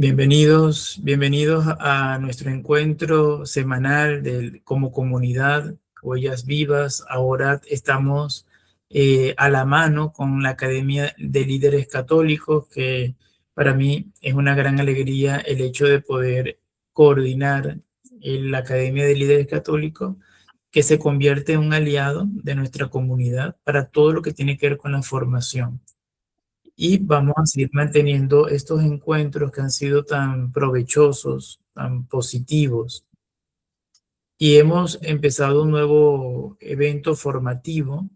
Bienvenidos a nuestro encuentro semanal como comunidad Huellas Vivas. Ahora estamos a la mano con la Academia de Líderes Católicos, que para mí es una gran alegría el hecho de poder coordinar la Academia de Líderes Católicos, que se convierte en un aliado de nuestra comunidad para todo lo que tiene que ver con la formación. Y vamos a seguir manteniendo estos encuentros que han sido tan provechosos, tan positivos. Y hemos empezado un nuevo evento formativo,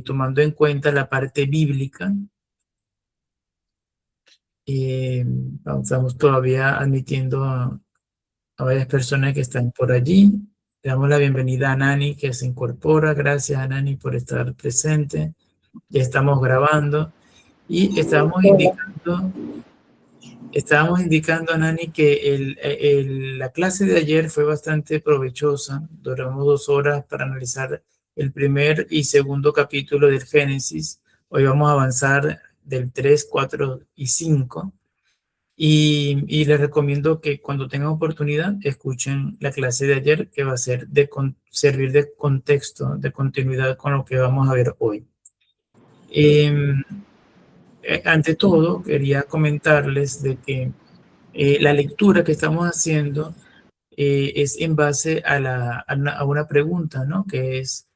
tomando en cuenta la parte bíblica. Estamos todavía admitiendo a varias personas que están por allí. Le damos la bienvenida a Nani, que se incorpora. Gracias, Nani, por estar presente. Ya estamos grabando y estábamos indicando a Nani que la clase de ayer fue bastante provechosa. Duramos 2 horas para analizar el primer y segundo capítulo del Génesis. Hoy vamos a avanzar del 3, 4 y 5. Y les recomiendo que cuando tengan oportunidad escuchen la clase de ayer, que va a ser servir de contexto, de continuidad con lo que vamos a ver hoy. Ante todo, quería comentarles de que la lectura que estamos haciendo es en base a una pregunta, ¿no? Que es,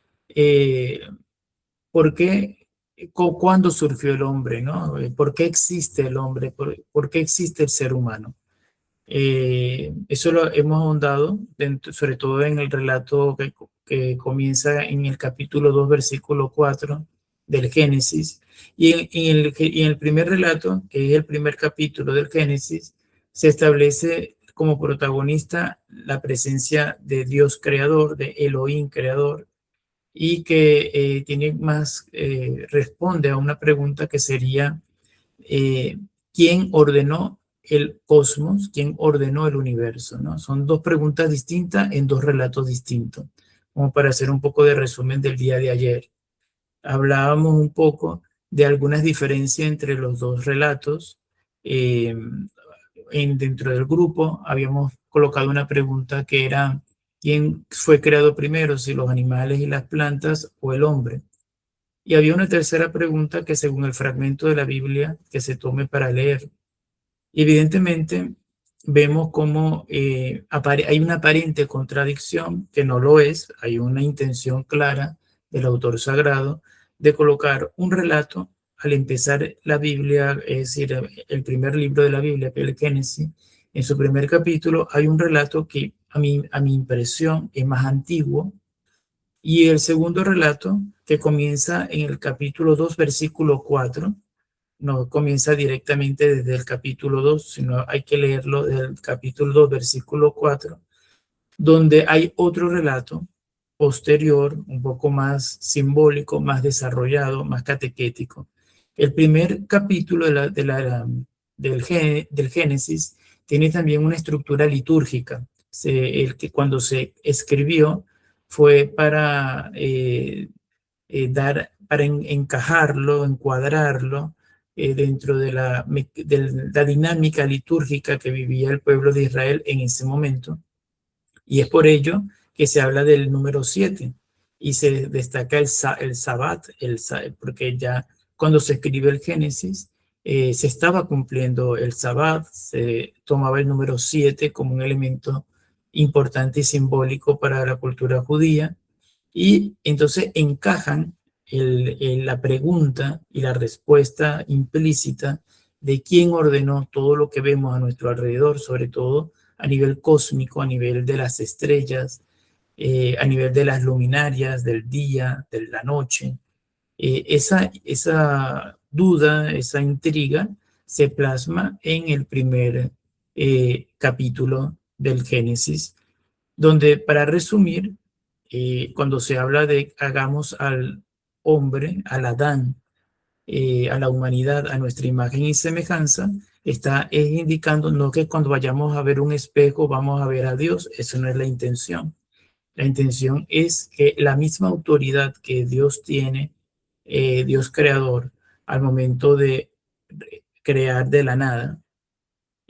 ¿por qué, cuándo surgió el hombre, ¿no? ¿Por qué existe el hombre? ¿Por qué existe el ser humano? Eso lo hemos ahondado, sobre todo en el relato que comienza en el capítulo 2, versículo 4 del Génesis. Y en el primer relato, que es el primer capítulo del Génesis, se establece como protagonista la presencia de Dios creador, de Elohim creador, y que responde a una pregunta que sería, ¿quién ordenó el cosmos? ¿Quién ordenó el universo? ¿No? Son dos preguntas distintas en dos relatos distintos, como para hacer un poco de resumen del día de ayer. Hablábamos un poco de algunas diferencias entre los dos relatos. Dentro del grupo habíamos colocado una pregunta que era: ¿quién fue creado primero, si los animales y las plantas o el hombre? Y había una tercera pregunta que, según el fragmento de la Biblia que se tome para leer, evidentemente vemos cómo hay una aparente contradicción, que no lo es. Hay una intención clara del autor sagrado de colocar un relato al empezar la Biblia, es decir, el primer libro de la Biblia, el Génesis. En su primer capítulo hay un relato que a mi impresión es más antiguo, y el segundo relato, que comienza en el capítulo 2, versículo 4, no comienza directamente desde el capítulo 2, sino hay que leerlo del capítulo 2, versículo 4, donde hay otro relato posterior, un poco más simbólico, más desarrollado, más catequético. El primer capítulo del Génesis tiene también una estructura litúrgica. El que cuando se escribió fue para encajarlo, encuadrarlo dentro de la dinámica litúrgica que vivía el pueblo de Israel en ese momento. Y es por ello que se habla del número 7 y se destaca el Sabbat, porque ya cuando se escribe el Génesis se estaba cumpliendo el Sabbat. Se tomaba el número 7 como un elemento importante y simbólico para la cultura judía, y entonces encajan la pregunta y la respuesta implícita de quién ordenó todo lo que vemos a nuestro alrededor, sobre todo a nivel cósmico, a nivel de las estrellas, a nivel de las luminarias, del día, de la noche. Esa duda, esa intriga, se plasma en el primer capítulo del Génesis, donde, para resumir, cuando se habla de hagamos al hombre, al Adán, a la humanidad, a nuestra imagen y semejanza, es indicando no que cuando vayamos a ver un espejo vamos a ver a Dios. Eso no es la intención. La intención es que la misma autoridad que Dios tiene, Dios creador, al momento de crear de la nada,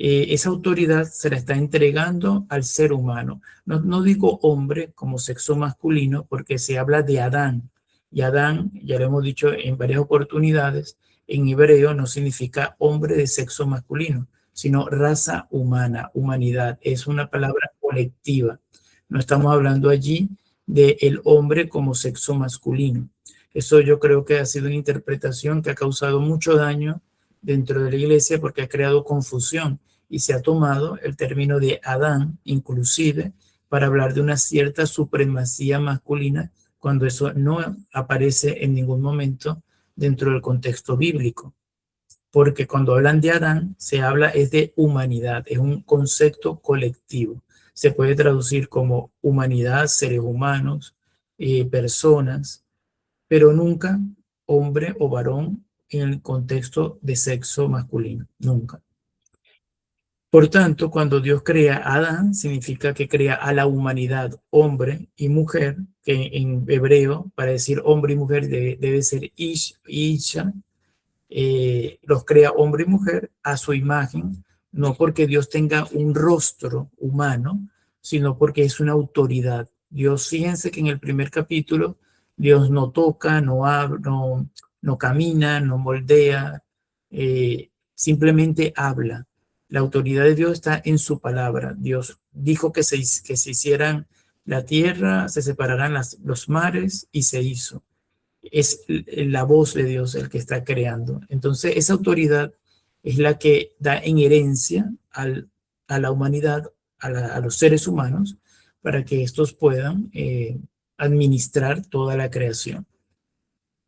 esa autoridad se la está entregando al ser humano. No digo hombre como sexo masculino porque se habla de Adán. Y Adán, ya lo hemos dicho en varias oportunidades, en hebreo no significa hombre de sexo masculino, sino raza humana, humanidad. Es una palabra colectiva. No estamos hablando allí de el hombre como sexo masculino. Eso yo creo que ha sido una interpretación que ha causado mucho daño dentro de la iglesia porque ha creado confusión y se ha tomado el término de Adán, inclusive, para hablar de una cierta supremacía masculina, cuando eso no aparece en ningún momento dentro del contexto bíblico. Porque cuando hablan de Adán, se habla es de humanidad, es un concepto colectivo. Se puede traducir como humanidad, seres humanos, personas, pero nunca hombre o varón en el contexto de sexo masculino, nunca. Por tanto, cuando Dios crea a Adán, significa que crea a la humanidad, hombre y mujer, que en hebreo, para decir hombre y mujer, debe ser ish, isha, los crea hombre y mujer a su imagen, no porque Dios tenga un rostro humano, sino porque es una autoridad. Dios, fíjense que en el primer capítulo, Dios no toca, no habla, no camina, no moldea, simplemente habla. La autoridad de Dios está en su palabra. Dios dijo que se hicieran la tierra, se separaran los mares y se hizo. Es la voz de Dios el que está creando. Entonces, esa autoridad es la que da en herencia a la humanidad, a los seres humanos, para que estos puedan administrar toda la creación.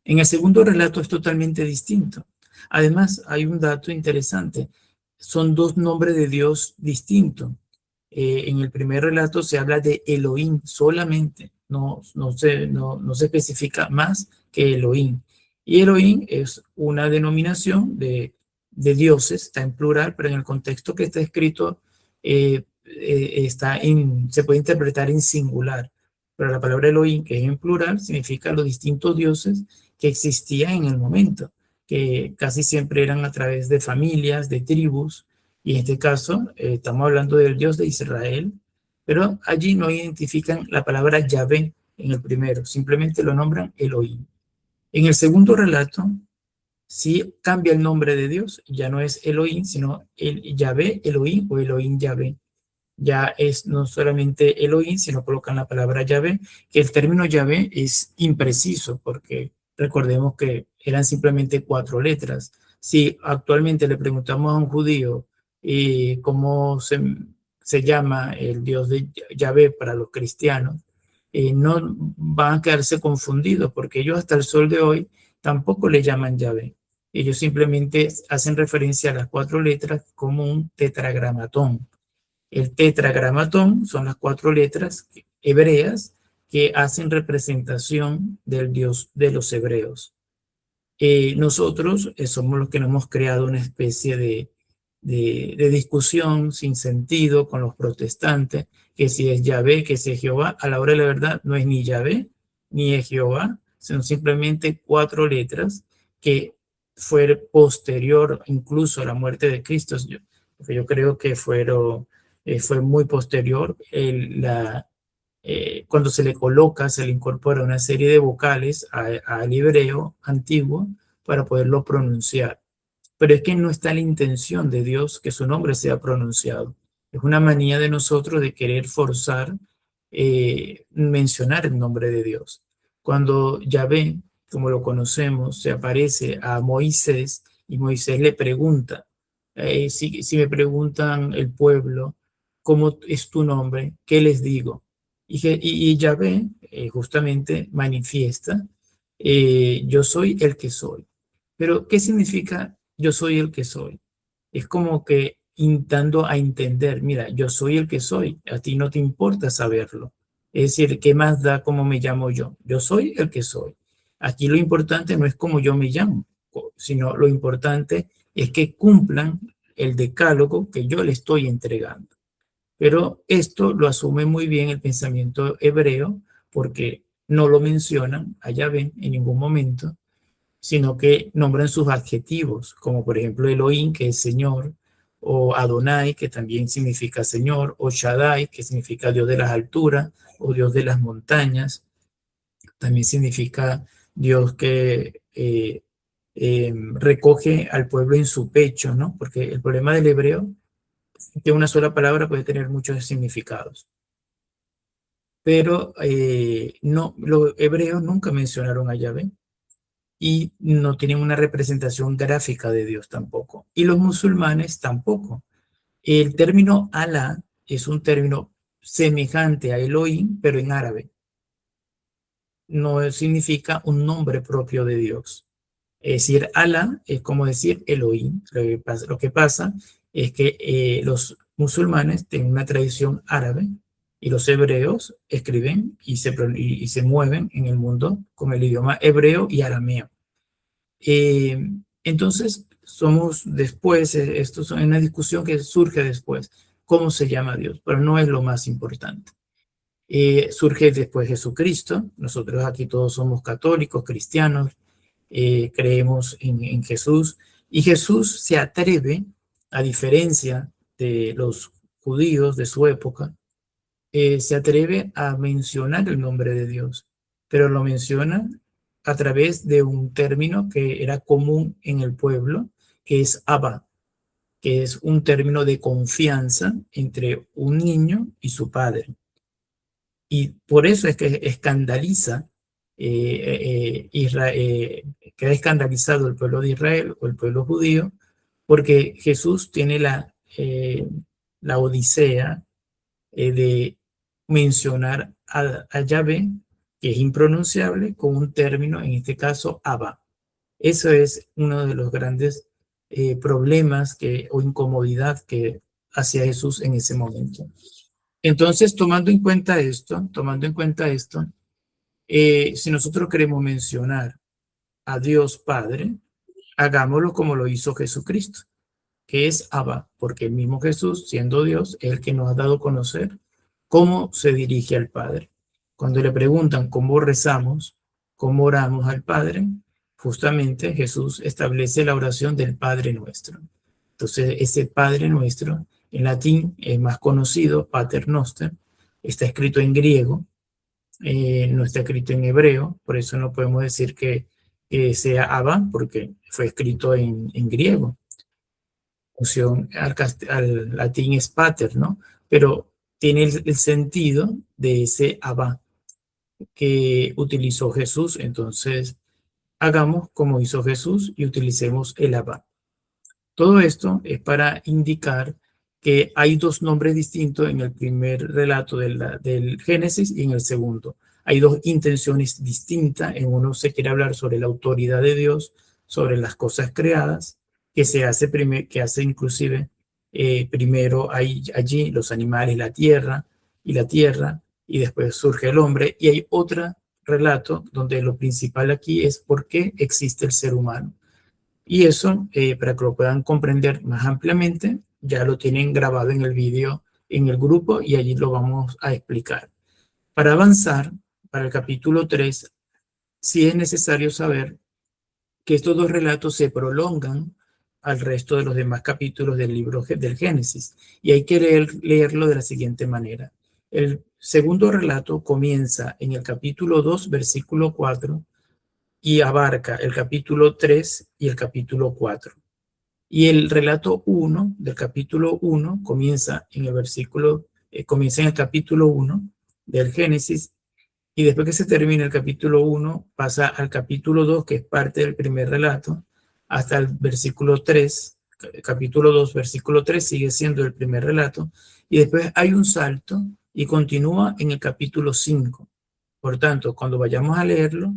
En el segundo relato es totalmente distinto. Además, hay un dato interesante. Son dos nombres de Dios distintos. En el primer relato se habla de Elohim solamente, no se especifica más que Elohim. Y Elohim es una denominación de dioses, está en plural, pero en el contexto que está escrito se puede interpretar en singular. Pero la palabra Elohim, que es en plural, significa los distintos dioses que existían en el momento, que casi siempre eran a través de familias, de tribus, y en este caso estamos hablando del Dios de Israel, pero allí no identifican la palabra Yahvé en el primero, simplemente lo nombran Elohim. En el segundo relato, sí cambia el nombre de Dios, ya no es Elohim, sino el Yahvé Elohim o Elohim Yahvé. Ya es no solamente Elohim, sino colocan la palabra Yahvé, que el término Yahvé es impreciso, porque recordemos que eran simplemente 4 letras. Si actualmente le preguntamos a un judío cómo se llama el Dios de Yahvé para los cristianos, no van a quedarse confundidos, porque ellos hasta el sol de hoy tampoco le llaman Yahvé. Ellos simplemente hacen referencia a las 4 letras como un tetragramatón. El tetragramatón son las 4 letras hebreas que hacen representación del Dios de los hebreos. Nosotros somos los que nos hemos creado una especie de discusión sin sentido con los protestantes, que si es Yahvé, que si es Jehová. A la hora de la verdad no es ni Yahvé ni es Jehová, son simplemente 4 letras que fue posterior incluso a la muerte de Cristo. Yo creo que fue muy posterior cuando se le coloca, se le incorpora una serie de vocales al hebreo antiguo para poderlo pronunciar. Pero es que no está la intención de Dios que su nombre sea pronunciado. Es una manía de nosotros de querer forzar mencionar el nombre de Dios. Cuando Yahvé, como lo conocemos, se aparece a Moisés y Moisés le pregunta, si me preguntan el pueblo, ¿cómo es tu nombre? ¿Qué les digo? Y Yahvé justamente manifiesta, yo soy el que soy. Pero, ¿qué significa yo soy el que soy? Es como que intentando a entender, mira, yo soy el que soy, a ti no te importa saberlo. Es decir, ¿qué más da cómo me llamo yo? Yo soy el que soy. Aquí lo importante no es cómo yo me llamo, sino lo importante es que cumplan el decálogo que yo le estoy entregando. Pero esto lo asume muy bien el pensamiento hebreo porque no lo mencionan a Yahvé en ningún momento, sino que nombran sus adjetivos, como por ejemplo Elohim, que es Señor, o Adonai, que también significa Señor, o Shaddai, que significa Dios de las alturas, o Dios de las montañas. También significa Dios que recoge al pueblo en su pecho, ¿no? Porque el problema del hebreo es que una sola palabra puede tener muchos significados. Pero no, los hebreos nunca mencionaron a Yahvé y no tienen una representación gráfica de Dios tampoco. Y los musulmanes tampoco. El término Alá es un término semejante a Elohim, pero en árabe. No significa un nombre propio de Dios. Es decir, Alá es como decir Elohim. Lo que pasa es que los musulmanes tienen una tradición árabe y los hebreos escriben y se mueven en el mundo con el idioma hebreo y arameo. Eh, entonces, somos después, esto es una discusión que surge después, cómo se llama Dios, pero no es lo más importante. Surge después Jesucristo, nosotros aquí todos somos católicos, cristianos, creemos en Jesús, y Jesús se atreve, a diferencia de los judíos de su época, se atreve a mencionar el nombre de Dios, pero lo menciona a través de un término que era común en el pueblo, que es Abba, que es un término de confianza entre un niño y su padre. Y por eso es que escandaliza, queda escandalizado el pueblo de Israel o el pueblo judío, porque Jesús tiene la odisea de mencionar a Yahvé, que es impronunciable, con un término, en este caso, Abba. Eso es uno de los grandes problemas o incomodidad que hacía Jesús en ese momento. Entonces, tomando en cuenta esto, si nosotros queremos mencionar a Dios Padre, hagámoslo como lo hizo Jesucristo, que es Abba, porque el mismo Jesús, siendo Dios, es el que nos ha dado a conocer cómo se dirige al Padre. Cuando le preguntan cómo rezamos, cómo oramos al Padre, justamente Jesús establece la oración del Padre Nuestro. Entonces, ese Padre Nuestro, en latín es más conocido, Pater Noster, está escrito en griego, no está escrito en hebreo, por eso no podemos decir que sea Abba, porque fue escrito en griego. Función al latín es pater, ¿no? Pero tiene el sentido de ese Abba que utilizó Jesús. Entonces, hagamos como hizo Jesús y utilicemos el Abba. Todo esto es para indicar que hay dos nombres distintos en el primer relato del Génesis y en el segundo. Hay dos intenciones distintas. En uno se quiere hablar sobre la autoridad de Dios, sobre las cosas creadas, que hace inclusive primero hay allí los animales, la tierra, y después surge el hombre. Y hay otro relato donde lo principal aquí es por qué existe el ser humano. Y eso, para que lo puedan comprender más ampliamente, ya lo tienen grabado en el vídeo en el grupo y allí lo vamos a explicar. Para avanzar, para el capítulo 3, sí es necesario saber que estos dos relatos se prolongan al resto de los demás capítulos del libro del Génesis. Y hay que leerlo de la siguiente manera. El segundo relato comienza en el capítulo 2, versículo 4, y abarca el capítulo 3 y el capítulo 4. Y el relato 1 del capítulo 1 comienza en el capítulo 1 del Génesis, y después que se termina el capítulo 1 pasa al capítulo 2, que es parte del primer relato, hasta el versículo 3. Capítulo 2, versículo 3 sigue siendo el primer relato, y después hay un salto y continúa en el capítulo 5. Por tanto, cuando vayamos a leerlo,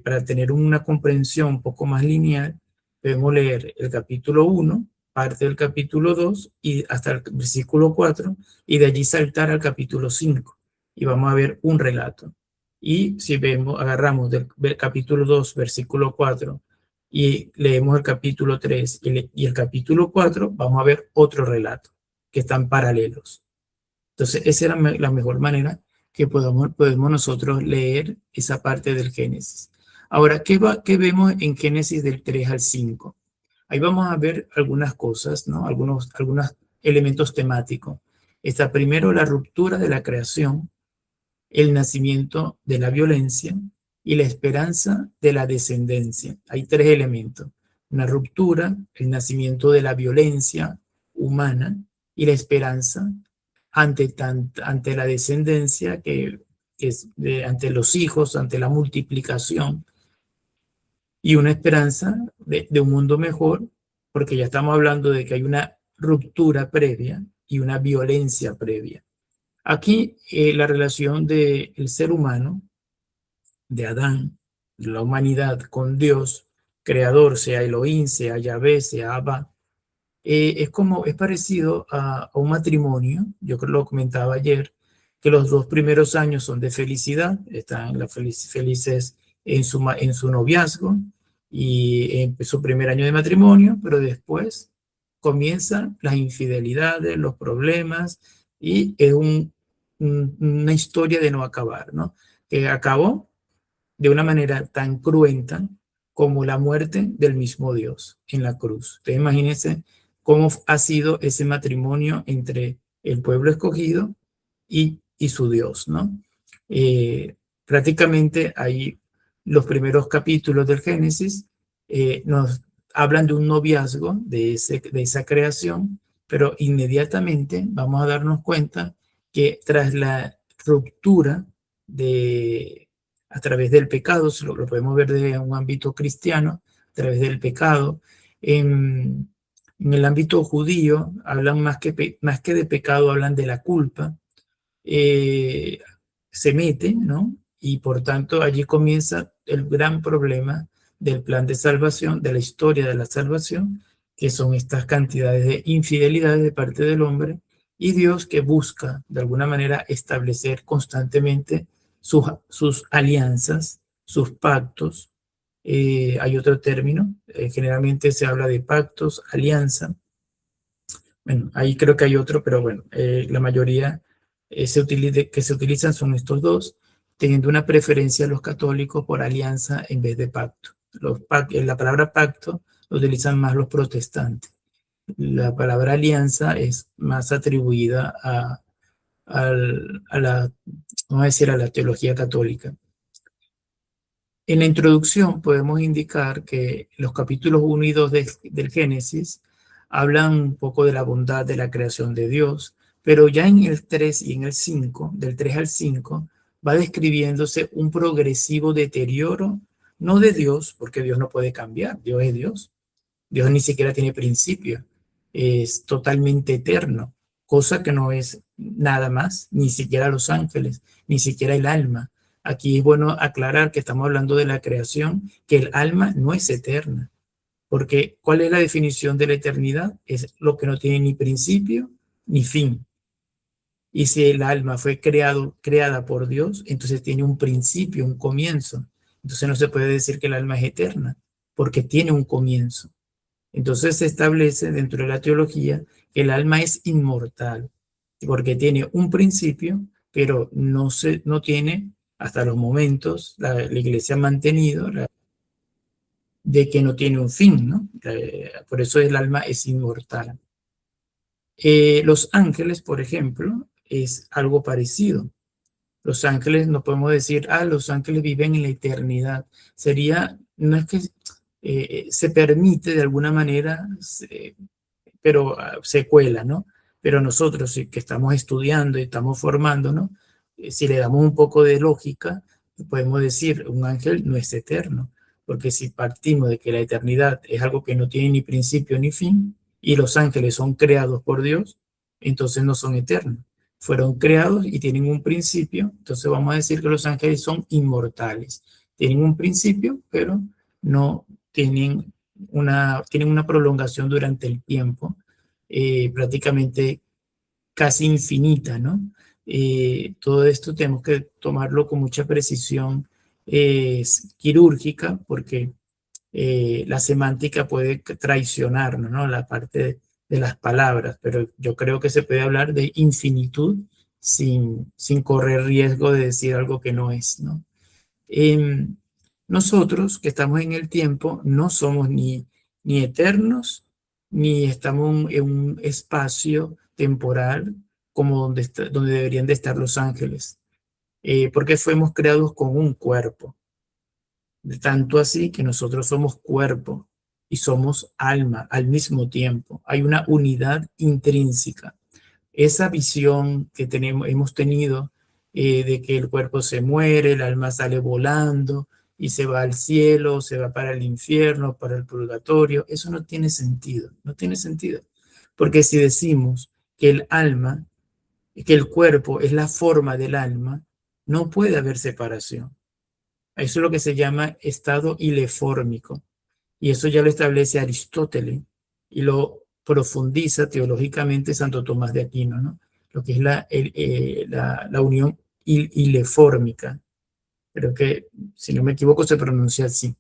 para tener una comprensión un poco más lineal, debemos leer el capítulo 1, parte del capítulo 2 y hasta el versículo 4, y de allí saltar al capítulo 5 y vamos a ver un relato. Y si agarramos del capítulo 2, versículo 4 y leemos el capítulo 3 y el capítulo 4, vamos a ver otro relato que están paralelos. Entonces, esa era la mejor manera que podemos nosotros leer esa parte del Génesis. Ahora, ¿qué vemos en Génesis del 3 al 5? Ahí vamos a ver algunas cosas, ¿no? Algunos elementos temáticos. Está primero la ruptura de la creación, el nacimiento de la violencia y la esperanza de la descendencia. Hay tres elementos: una ruptura, el nacimiento de la violencia humana y la esperanza ante la descendencia, que es ante los hijos, ante la multiplicación, y una esperanza de un mundo mejor, porque ya estamos hablando de que hay una ruptura previa y una violencia previa. Aquí la relación del ser humano, de Adán, de la humanidad con Dios, creador, sea Elohim, sea Yahvé, sea Abba, es parecido a un matrimonio. Yo creo que lo comentaba ayer, que los 2 primeros años son de felicidad, están felices en su noviazgo y en su primer año de matrimonio, pero después comienzan las infidelidades, los problemas, y es una historia de no acabar, ¿no? Que acabó de una manera tan cruenta como la muerte del mismo Dios en la cruz. Ustedes imagínense cómo ha sido ese matrimonio entre el pueblo escogido y su Dios, ¿no? Prácticamente ahí los primeros capítulos del Génesis nos hablan de un noviazgo de esa creación, pero inmediatamente vamos a darnos cuenta que tras la ruptura a través del pecado, lo podemos ver desde un ámbito cristiano, a través del pecado, en el ámbito judío hablan más que de pecado, hablan de la culpa. eh, Se mete, ¿no? Y por tanto allí comienza el gran problema del plan de salvación, de la historia de la salvación, que son estas cantidades de infidelidades de parte del hombre, y Dios, que busca de alguna manera establecer constantemente sus alianzas, sus pactos. Hay otro término, generalmente se habla de pactos, alianza. Bueno, ahí creo que hay otro, pero bueno, la mayoría que se utilizan son estos dos, teniendo una preferencia los católicos por alianza en vez de pacto. La palabra pacto lo utilizan más los protestantes. La palabra alianza es más atribuida a la, vamos a decir, a la teología católica. En la introducción podemos indicar que los capítulos 1 y 2 del Génesis hablan un poco de la bondad de la creación de Dios, pero ya en el 3 y en el 5, del 3 al 5, va describiéndose un progresivo deterioro, no de Dios, porque Dios no puede cambiar, Dios es Dios. Dios ni siquiera tiene principio, es totalmente eterno, cosa que no es nada más, ni siquiera los ángeles, ni siquiera el alma. Aquí es bueno aclarar que estamos hablando de la creación, que el alma no es eterna, porque ¿cuál es la definición de la eternidad? Es lo que no tiene ni principio ni fin. Y si el alma fue creada por Dios, entonces tiene un principio, un comienzo. Entonces no se puede decir que el alma es eterna, porque tiene un comienzo. Entonces se establece dentro de la teología que el alma es inmortal, porque tiene un principio, pero no tiene, hasta los momentos, la Iglesia ha mantenido de que no tiene un fin, ¿no? Por eso el alma es inmortal. Los ángeles, por ejemplo, es algo parecido. Los ángeles, no podemos decir, los ángeles viven en la eternidad. No es que se permite de alguna manera, pero se cuela, ¿no? Pero nosotros sí, que estamos estudiando y estamos formándonos, si le damos un poco de lógica, podemos decir, un ángel no es eterno, porque si partimos de que la eternidad es algo que no tiene ni principio ni fin, y los ángeles son creados por Dios, entonces no son eternos. Fueron creados y tienen un principio, entonces vamos a decir que los ángeles son inmortales. Tienen un principio, pero no tienen una prolongación durante el tiempo, prácticamente casi infinita, ¿no? Todo esto tenemos que tomarlo con mucha precisión quirúrgica, porque la semántica puede traicionarnos, ¿no? La parte de las palabras, pero yo creo que se puede hablar de infinitud sin correr riesgo de decir algo que no es, ¿no? Nosotros que estamos en el tiempo no somos ni eternos, ni estamos en un espacio temporal como donde deberían de estar los ángeles, porque fuimos creados con un cuerpo, de tanto así que nosotros somos cuerpo y somos alma al mismo tiempo. Hay una unidad intrínseca. Esa visión que hemos tenido de que el cuerpo se muere, el alma sale volando y se va al cielo, se va para el infierno, para el purgatorio, eso no tiene sentido, no tiene sentido. Porque si decimos que el alma, que el cuerpo es la forma del alma, no puede haber separación. Eso es lo que se llama estado ilefórmico. Y eso ya lo establece Aristóteles y lo profundiza teológicamente Santo Tomás de Aquino, ¿no? Lo que es la unión ilefórmica. Creo que, si no me equivoco, se pronuncia así,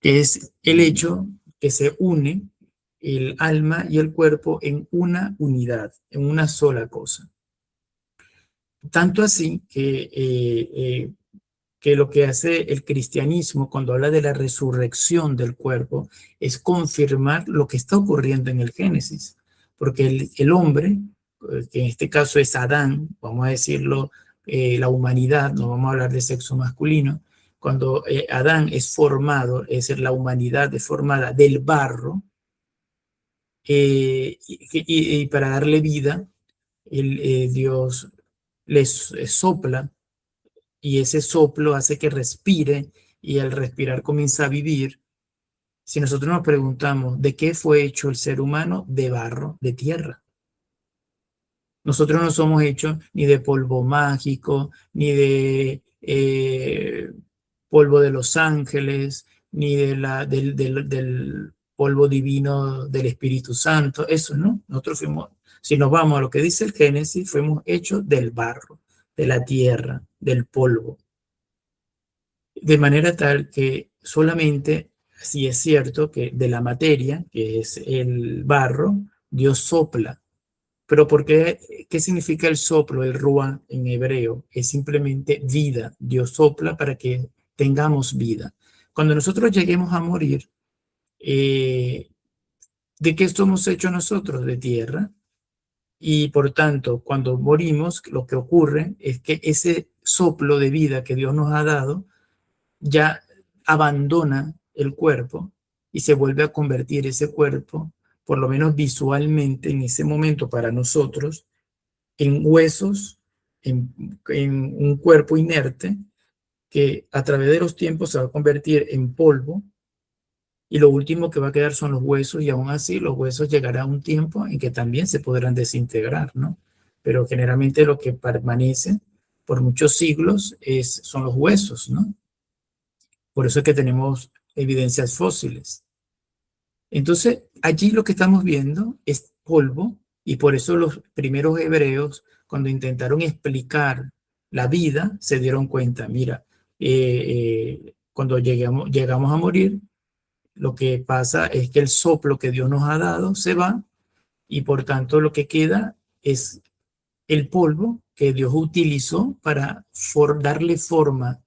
que es el hecho que se une el alma y el cuerpo en una unidad, en una sola cosa. Tanto así que lo que hace el cristianismo cuando habla de la resurrección del cuerpo es confirmar lo que está ocurriendo en el Génesis, porque el hombre, que en este caso es Adán, vamos a decirlo, la humanidad, no vamos a hablar de sexo masculino, cuando Adán es formado, es decir, la humanidad es formada del barro, y para darle vida, Dios les sopla y ese soplo hace que respire y al respirar comienza a vivir. Si nosotros nos preguntamos de qué fue hecho el ser humano, de barro, de tierra. Nosotros no somos hechos ni de polvo mágico, ni de polvo de los ángeles, ni del polvo divino del Espíritu Santo. Eso no. Nosotros fuimos, si nos vamos a lo que dice el Génesis, fuimos hechos del barro, de la tierra, del polvo. De manera tal que solamente, si es cierto que de la materia, que es el barro, Dios sopla. Pero ¿por qué? ¿Qué significa el soplo, el ruah en hebreo? Es simplemente vida. Dios sopla para que tengamos vida. Cuando nosotros lleguemos a morir, ¿de qué somos hechos nosotros? De tierra. Y por tanto, cuando morimos, lo que ocurre es que ese soplo de vida que Dios nos ha dado ya abandona el cuerpo y se vuelve a convertir ese cuerpo, por lo menos visualmente en ese momento para nosotros, en huesos, en un cuerpo inerte que a través de los tiempos se va a convertir en polvo y lo último que va a quedar son los huesos y aún así los huesos llegará a un tiempo en que también se podrán desintegrar, ¿no? Pero generalmente lo que permanece por muchos siglos son los huesos, ¿no? Por eso es que tenemos evidencias fósiles. Entonces, allí lo que estamos viendo es polvo y por eso los primeros hebreos, cuando intentaron explicar la vida, se dieron cuenta, mira, cuando llegamos a morir, lo que pasa es que el soplo que Dios nos ha dado se va y por tanto lo que queda es el polvo que Dios utilizó para darle forma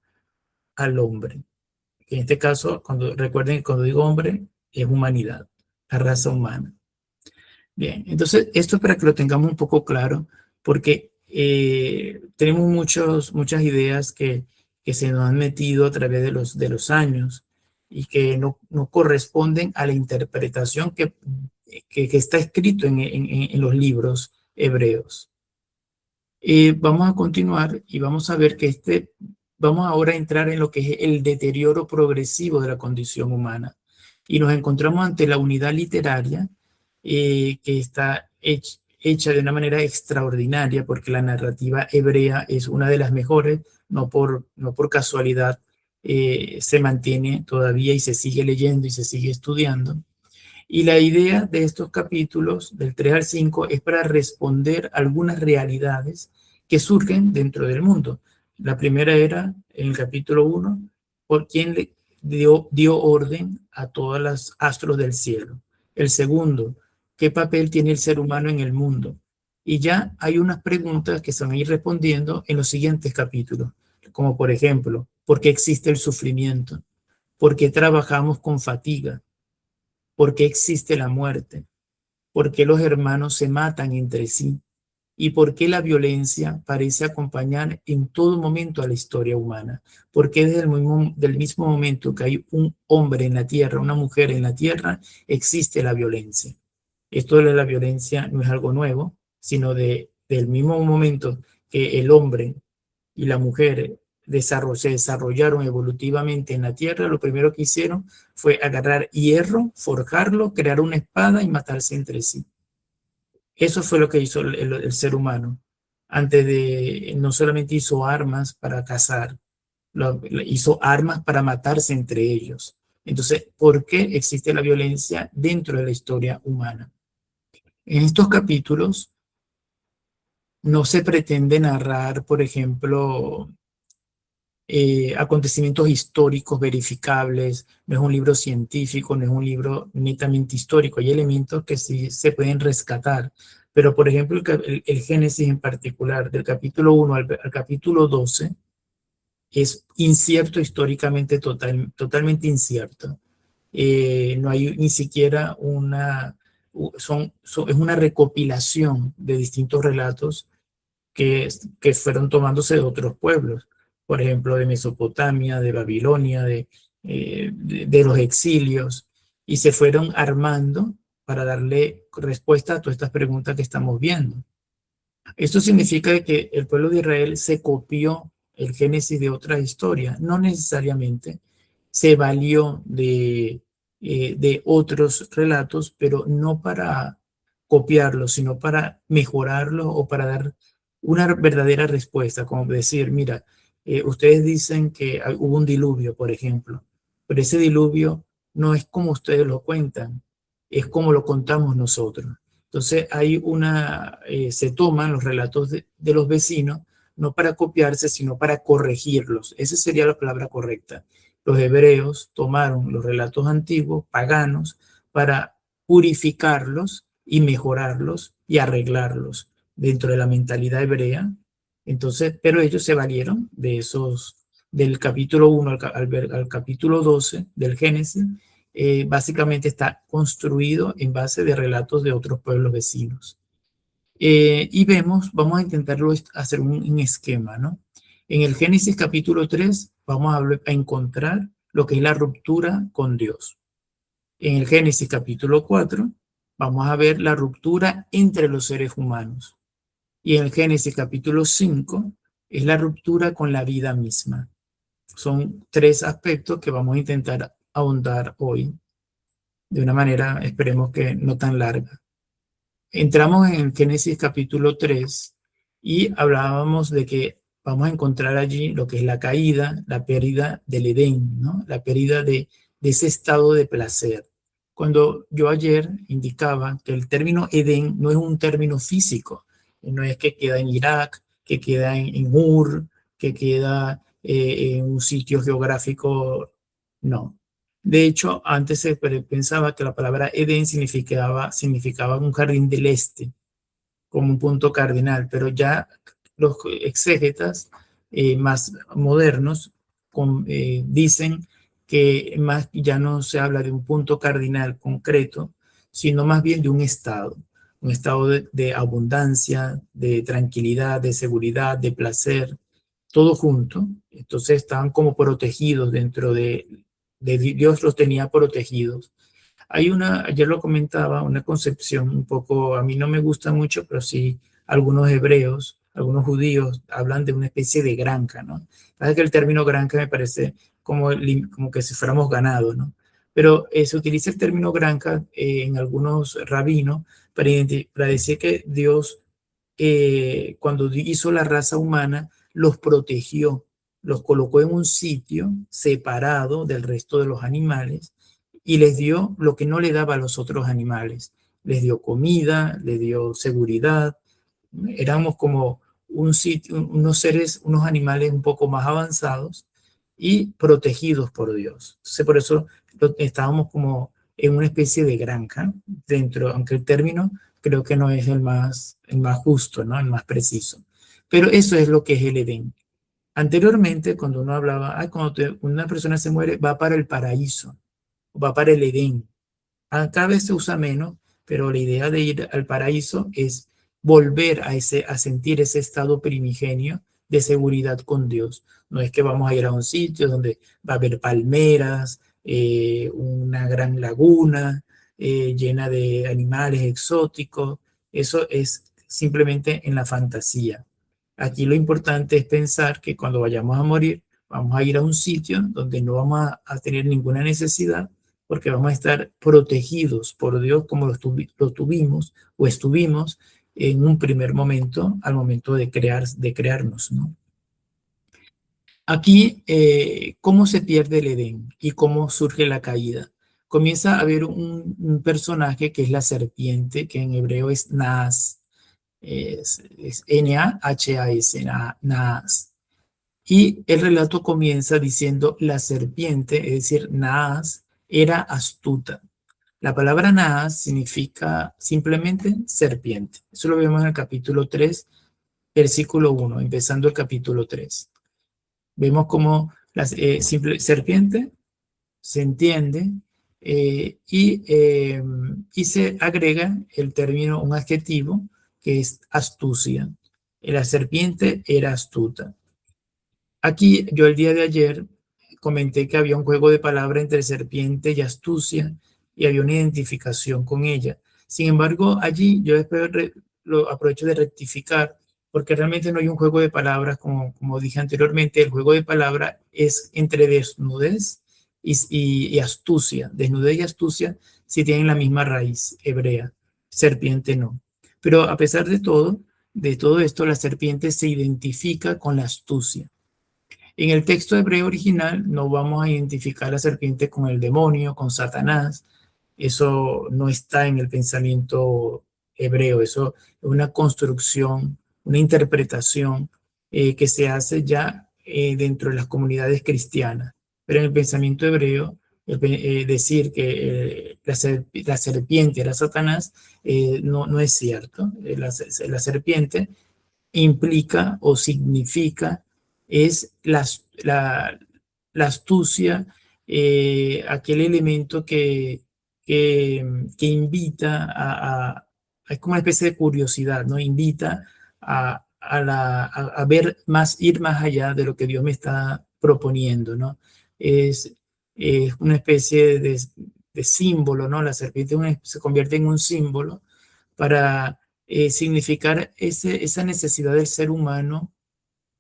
al hombre. En este caso, recuerden, cuando digo hombre, es humanidad, la raza humana. Bien, entonces esto es para que lo tengamos un poco claro, porque tenemos muchas ideas que se nos han metido a través de los años y que no corresponden a la interpretación que está escrito en los libros hebreos. Vamos a continuar y vamos a ver que vamos ahora a entrar en lo que es el deterioro progresivo de la condición humana. Y nos encontramos ante la unidad literaria que está hecha de una manera extraordinaria, porque la narrativa hebrea es una de las mejores, no por casualidad, se mantiene todavía y se sigue leyendo y se sigue estudiando. Y la idea de estos capítulos, del 3 al 5, es para responder a algunas realidades que surgen dentro del mundo. La primera era, en el capítulo 1, por quién le dio orden a todos los astros del cielo. El segundo, ¿qué papel tiene el ser humano en el mundo? Y ya hay unas preguntas que se van a ir respondiendo en los siguientes capítulos, como por ejemplo, ¿por qué existe el sufrimiento? ¿Por qué trabajamos con fatiga? ¿Por qué existe la muerte? ¿Por qué los hermanos se matan entre sí? ¿Y por qué la violencia parece acompañar en todo momento a la historia humana? ¿Por qué desde del mismo momento que hay un hombre en la tierra, una mujer en la tierra, existe la violencia? Esto de la violencia no es algo nuevo, sino del mismo momento que el hombre y la mujer se desarrollaron evolutivamente en la tierra, lo primero que hicieron fue agarrar hierro, forjarlo, crear una espada y matarse entre sí. Eso fue lo que hizo el ser humano. Antes de, no solamente hizo armas para cazar, hizo armas para matarse entre ellos. Entonces, ¿por qué existe la violencia dentro de la historia humana? En estos capítulos no se pretende narrar, por ejemplo, acontecimientos históricos verificables, no es un libro científico, no es un libro netamente histórico, hay elementos que sí se pueden rescatar, pero por ejemplo el Génesis en particular, del capítulo 1 al capítulo 12, es incierto históricamente, totalmente incierto. No hay ni siquiera es una recopilación de distintos relatos que fueron tomándose de otros pueblos, por ejemplo, de Mesopotamia, de Babilonia, de los exilios, y se fueron armando para darle respuesta a todas estas preguntas que estamos viendo. Esto significa que el pueblo de Israel se copió el Génesis de otras historias, no necesariamente se valió de otros relatos, pero no para copiarlos, sino para mejorarlos o para dar una verdadera respuesta, como decir, mira, ustedes dicen que hubo un diluvio, por ejemplo, pero ese diluvio no es como ustedes lo cuentan, es como lo contamos nosotros. Entonces se toman los relatos de los vecinos, no para copiarse, sino para corregirlos. Esa sería la palabra correcta. Los hebreos tomaron los relatos antiguos, paganos, para purificarlos y mejorarlos y arreglarlos dentro de la mentalidad hebrea. Entonces, pero ellos se valieron de del capítulo 1 al capítulo 12 del Génesis, básicamente está construido en base de relatos de otros pueblos vecinos. Y vamos a intentarlo hacer un esquema, ¿no? En el Génesis capítulo 3 vamos a encontrar lo que es la ruptura con Dios. En el Génesis capítulo 4 vamos a ver la ruptura entre los seres humanos. Y en el Génesis capítulo 5 es la ruptura con la vida misma. Son tres aspectos que vamos a intentar ahondar hoy de una manera, esperemos que no tan larga. Entramos en Génesis capítulo 3 y hablábamos de que vamos a encontrar allí lo que es la caída, la pérdida del Edén, ¿no? La pérdida de ese estado de placer. Cuando yo ayer indicaba que el término Edén no es un término físico, no es que queda en Irak, que queda en Ur, que queda en un sitio geográfico, no. De hecho, antes se pensaba que la palabra Edén significaba un jardín del este, como un punto cardinal, pero ya los exégetas más modernos dicen que más ya no se habla de un punto cardinal concreto, sino más bien de un estado de abundancia, de tranquilidad, de seguridad, de placer, todo junto. Entonces estaban como protegidos Dios los tenía protegidos. Ayer lo comentaba, una concepción un poco, a mí no me gusta mucho, pero sí algunos hebreos, algunos judíos hablan de una especie de granja, ¿no? Pasa que el término granja me parece como que si fuéramos ganado, ¿no? Pero se utiliza el término granja en algunos rabinos para decir que Dios, cuando hizo la raza humana, los protegió, los colocó en un sitio separado del resto de los animales y les dio lo que no le daba a los otros animales. Les dio comida, les dio seguridad. Éramos como un sitio, unos seres, unos animales un poco más avanzados y protegidos por Dios. Entonces, por eso estábamos como en una especie de granja dentro, aunque el término creo que no es el más justo, ¿no? El más preciso. Pero eso es lo que es el Edén. Anteriormente, cuando uno hablaba, cuando una persona se muere, va para el paraíso, va para el Edén. Cada vez se usa menos, pero la idea de ir al paraíso es volver a sentir ese estado primigenio de seguridad con Dios. No es que vamos a ir a un sitio donde va a haber palmeras, una gran laguna llena de animales exóticos. Eso es simplemente en la fantasía. Aquí lo importante es pensar que cuando vayamos a morir, vamos a ir a un sitio donde no vamos a tener ninguna necesidad porque vamos a estar protegidos por Dios como lo tuvimos o estuvimos en un primer momento, al momento de crearnos, ¿no? Aquí, ¿cómo se pierde el Edén y cómo surge la caída? Comienza a haber un personaje que es la serpiente, que en hebreo es Naas, es N-A-H-A-S, Naas. Y el relato comienza diciendo la serpiente, es decir, Naas, era astuta. La palabra Naas significa simplemente serpiente. Eso lo vemos en el capítulo 3, versículo 1, empezando el capítulo 3. Vemos como la simple serpiente se entiende y se agrega el término, un adjetivo, que es astucia. La serpiente era astuta. Aquí yo el día de ayer comenté que había un juego de palabras entre serpiente y astucia y había una identificación con ella. Sin embargo, allí yo después lo aprovecho de rectificar porque realmente no hay un juego de palabras como dije anteriormente. El juego de palabras es entre desnudez y astucia. Desnudez y astucia sí tienen la misma raíz hebrea, serpiente no. Pero a pesar de todo esto, la serpiente se identifica con la astucia. En el texto hebreo original no vamos a identificar a la serpiente con el demonio, con Satanás. Eso no está en el pensamiento hebreo. Eso es una construcción, una interpretación que se hace ya dentro de las comunidades cristianas. Pero en el pensamiento hebreo, decir que la serpiente era Satanás no es cierto. La serpiente implica o significa es la astucia, aquel elemento que invita es como una especie de curiosidad, ¿no? Invita a ver más, ir más allá de lo que Dios me está proponiendo, ¿no? Es, es una especie de símbolo, ¿no? La serpiente se convierte en un símbolo para significar esa necesidad del ser humano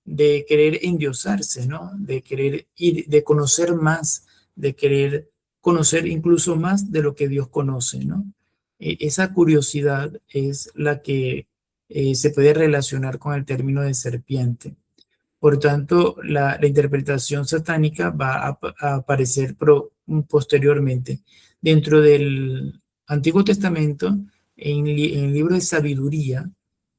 de querer endiosarse, ¿no? De querer ir, de conocer más, de querer conocer incluso más de lo que Dios conoce, ¿no? Esa curiosidad es la que se puede relacionar con el término de serpiente. Por tanto, la interpretación satánica va a aparecer posteriormente. Dentro del Antiguo Testamento, en el libro de Sabiduría,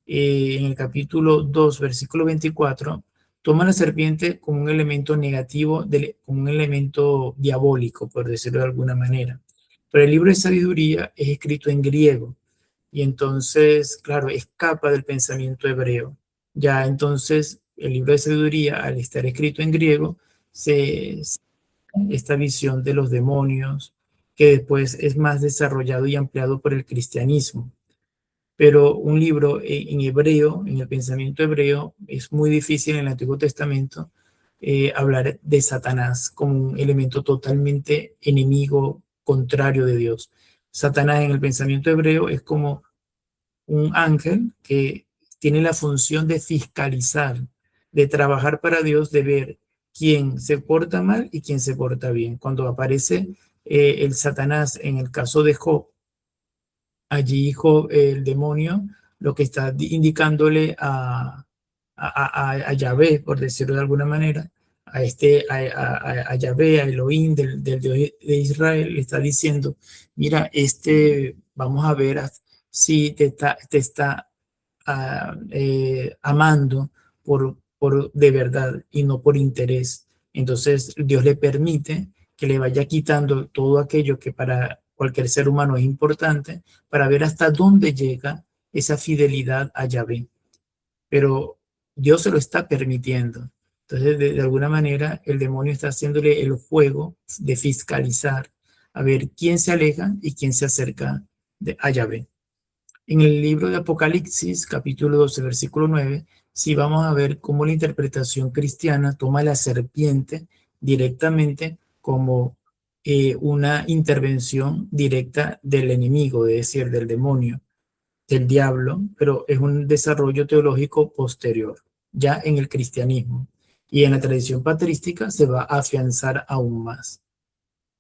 en el capítulo 2, versículo 24, toma la serpiente como un elemento negativo, como un elemento diabólico, por decirlo de alguna manera. Pero el libro de Sabiduría es escrito en griego y entonces, claro, escapa del pensamiento hebreo. Ya entonces el libro de sabiduría, al estar escrito en griego, esta visión de los demonios, que después es más desarrollado y ampliado por el cristianismo. Pero un libro en hebreo, en el pensamiento hebreo, es muy difícil en el Antiguo Testamento hablar de Satanás como un elemento totalmente enemigo, contrario de Dios. Satanás en el pensamiento hebreo es como un ángel que tiene la función de fiscalizar, de trabajar para Dios, de ver quién se porta mal y quién se porta bien. Cuando aparece el Satanás en el caso de Job, allí Job, el demonio, lo que está indicándole a Yahvé, por decirlo de alguna manera, a Yahvé, a Elohim del Dios de Israel, le está diciendo, mira, vamos a ver si te está amando de verdad y no por interés. Entonces Dios le permite que le vaya quitando todo aquello que para cualquier ser humano es importante para ver hasta dónde llega esa fidelidad a Yahvé. Pero Dios se lo está permitiendo. Entonces, de alguna manera, el demonio está haciéndole el juego de fiscalizar a ver quién se aleja y quién se acerca a Yahvé. En el libro de Apocalipsis, capítulo 12, versículo 9, sí vamos a ver cómo la interpretación cristiana toma la serpiente directamente como una intervención directa del enemigo, es decir, del demonio, del diablo, pero es un desarrollo teológico posterior, ya en el cristianismo. Y en la tradición patrística se va a afianzar aún más.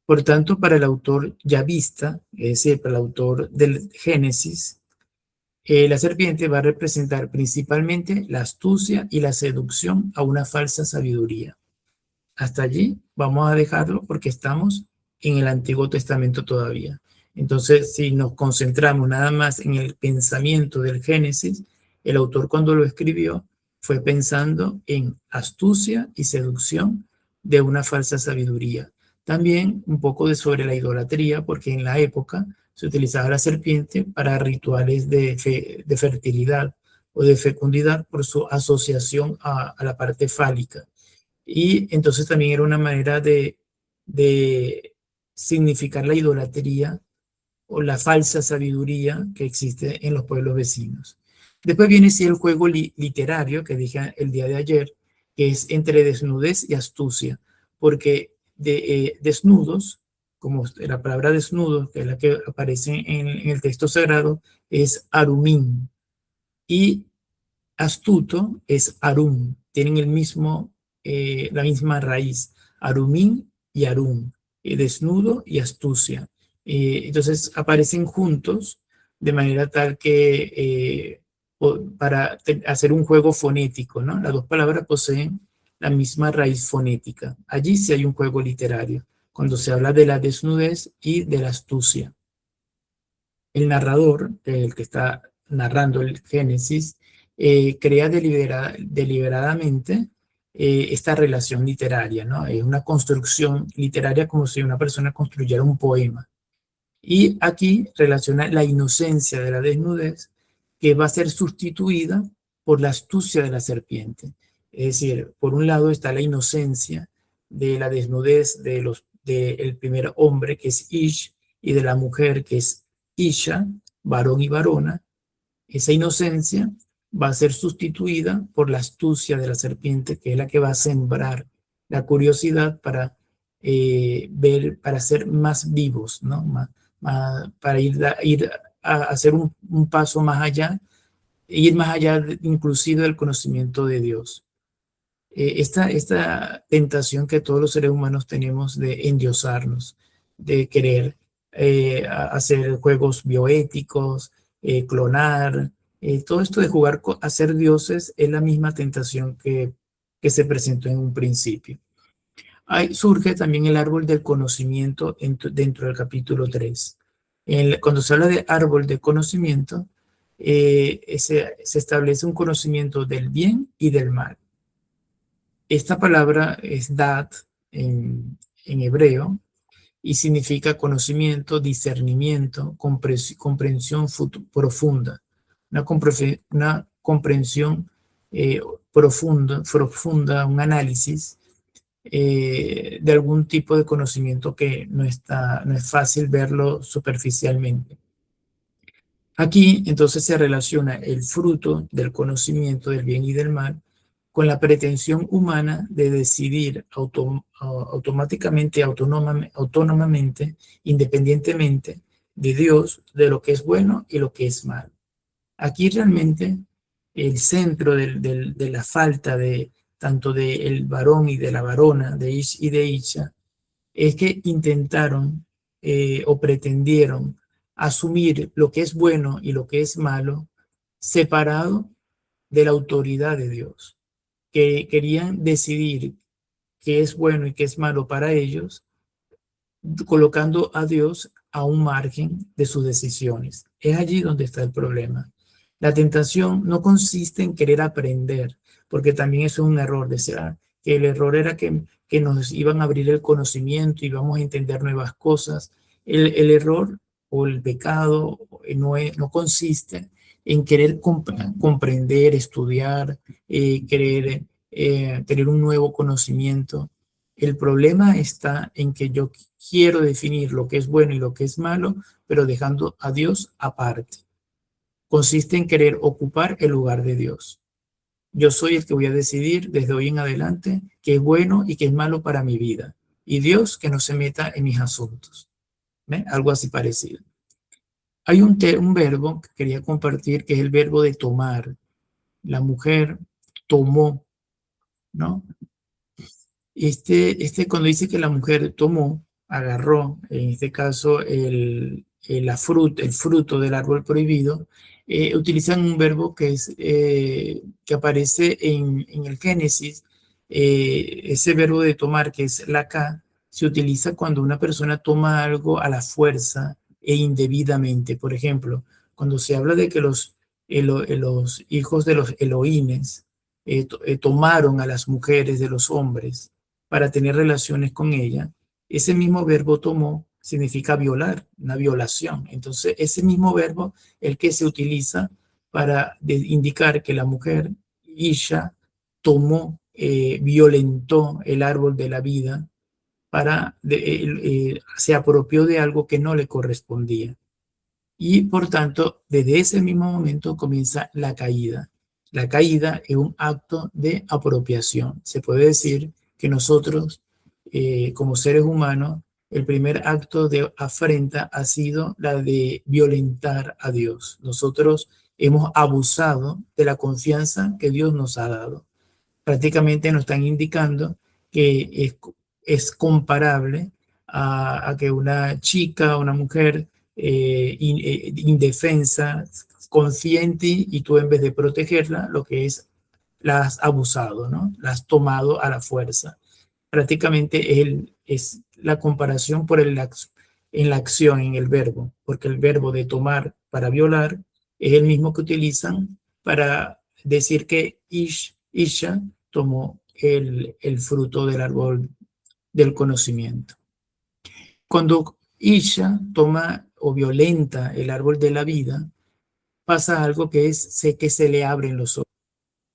Por tanto, para el autor yavista, es decir, para el autor del Génesis, la serpiente va a representar principalmente la astucia y la seducción a una falsa sabiduría. Hasta allí vamos a dejarlo porque estamos en el Antiguo Testamento todavía. Entonces, si nos concentramos nada más en el pensamiento del Génesis, el autor cuando lo escribió fue pensando en astucia y seducción de una falsa sabiduría. También un poco de sobre la idolatría, porque en la época se utilizaba la serpiente para rituales de fertilidad o de fecundidad por su asociación a la parte fálica. Y entonces también era una manera de significar la idolatría o la falsa sabiduría que existe en los pueblos vecinos. Después viene sí el juego literario que dije el día de ayer, que es entre desnudez y astucia, porque desnudos, como la palabra desnudo, que es la que aparece en el texto sagrado, es arumín, y astuto es Arum, tienen la misma raíz, Arumín y Arum, desnudo y astucia. Entonces aparecen juntos de manera tal que para hacer un juego fonético, ¿no? Las dos palabras poseen la misma raíz fonética. Allí sí hay un juego literario, cuando se habla de la desnudez y de la astucia. El narrador, el que está narrando el Génesis, crea deliberadamente esta relación literaria, ¿no? Es una construcción literaria como si una persona construyera un poema. Y aquí relaciona la inocencia de la desnudez, que va a ser sustituida por la astucia de la serpiente. Es decir, por un lado está la inocencia de la desnudez del primer hombre, que es Ish, y de la mujer, que es Isha, varón y varona. Esa inocencia va a ser sustituida por la astucia de la serpiente, que es la que va a sembrar la curiosidad para ver, para ser más vivos, ¿no? Para ir a hacer un paso más allá, ir más allá inclusive del conocimiento de Dios. Esta tentación que todos los seres humanos tenemos de endiosarnos, de querer hacer juegos bioéticos, clonar, todo esto de jugar a ser dioses es la misma tentación que se presentó en un principio. Ahí surge también el árbol del conocimiento dentro del capítulo 3. Cuando se habla de árbol de conocimiento, se establece un conocimiento del bien y del mal. Esta palabra es dat en hebreo y significa conocimiento, discernimiento, comprensión profunda, una comprensión profunda, un análisis de algún tipo de conocimiento que no es fácil verlo superficialmente. Aquí entonces se relaciona el fruto del conocimiento del bien y del mal con la pretensión humana de decidir automáticamente, autónomamente, independientemente de Dios, de lo que es bueno y lo que es malo. Aquí realmente el centro de la falta de tanto del varón y de la varona, de Ish y de Isha, es que intentaron o pretendieron asumir lo que es bueno y lo que es malo separado de la autoridad de Dios, que querían decidir qué es bueno y qué es malo para ellos, colocando a Dios a un margen de sus decisiones. Es allí donde está el problema. La tentación no consiste en querer aprender, porque también eso es un error, decir que el error era que nos iban a abrir el conocimiento y íbamos a entender nuevas cosas. El error o el pecado no consiste en querer comprender, estudiar, querer tener un nuevo conocimiento. El problema está en que yo quiero definir lo que es bueno y lo que es malo, pero dejando a Dios aparte. Consiste en querer ocupar el lugar de Dios. Yo soy el que voy a decidir desde hoy en adelante qué es bueno y qué es malo para mi vida. Y Dios que no se meta en mis asuntos. ¿Ve? Algo así parecido. Hay un verbo que quería compartir que es el verbo de tomar. La mujer tomó, ¿no? Cuando dice que la mujer tomó, agarró, en este caso, el fruto del árbol prohibido, utilizan un verbo que aparece en el Génesis. Ese verbo de tomar, que es laka, se utiliza cuando una persona toma algo a la fuerza e indebidamente. Por ejemplo, cuando se habla de que los hijos de los Elohines tomaron a las mujeres de los hombres para tener relaciones con ella, ese mismo verbo tomó significa violar, una violación. Entonces, ese mismo verbo, el que se utiliza para indicar que la mujer, Isha, tomó, violentó el árbol de la vida se apropió de algo que no le correspondía. Y por tanto, desde ese mismo momento comienza la caída. La caída es un acto de apropiación. Se puede decir que nosotros, como seres humanos, el primer acto de afrenta ha sido la de violentar a Dios. Nosotros hemos abusado de la confianza que Dios nos ha dado. Prácticamente nos están indicando que es comparable a que una chica, una mujer indefensa, confía en ti y tú en vez de protegerla, lo que es la has abusado, ¿no? La has tomado a la fuerza. Prácticamente es la comparación en la acción, en el verbo, porque el verbo de tomar para violar es el mismo que utilizan para decir que Isha tomó el fruto del árbol del conocimiento. Cuando Isha toma o violenta el árbol de la vida, pasa algo sé que se le abren los ojos.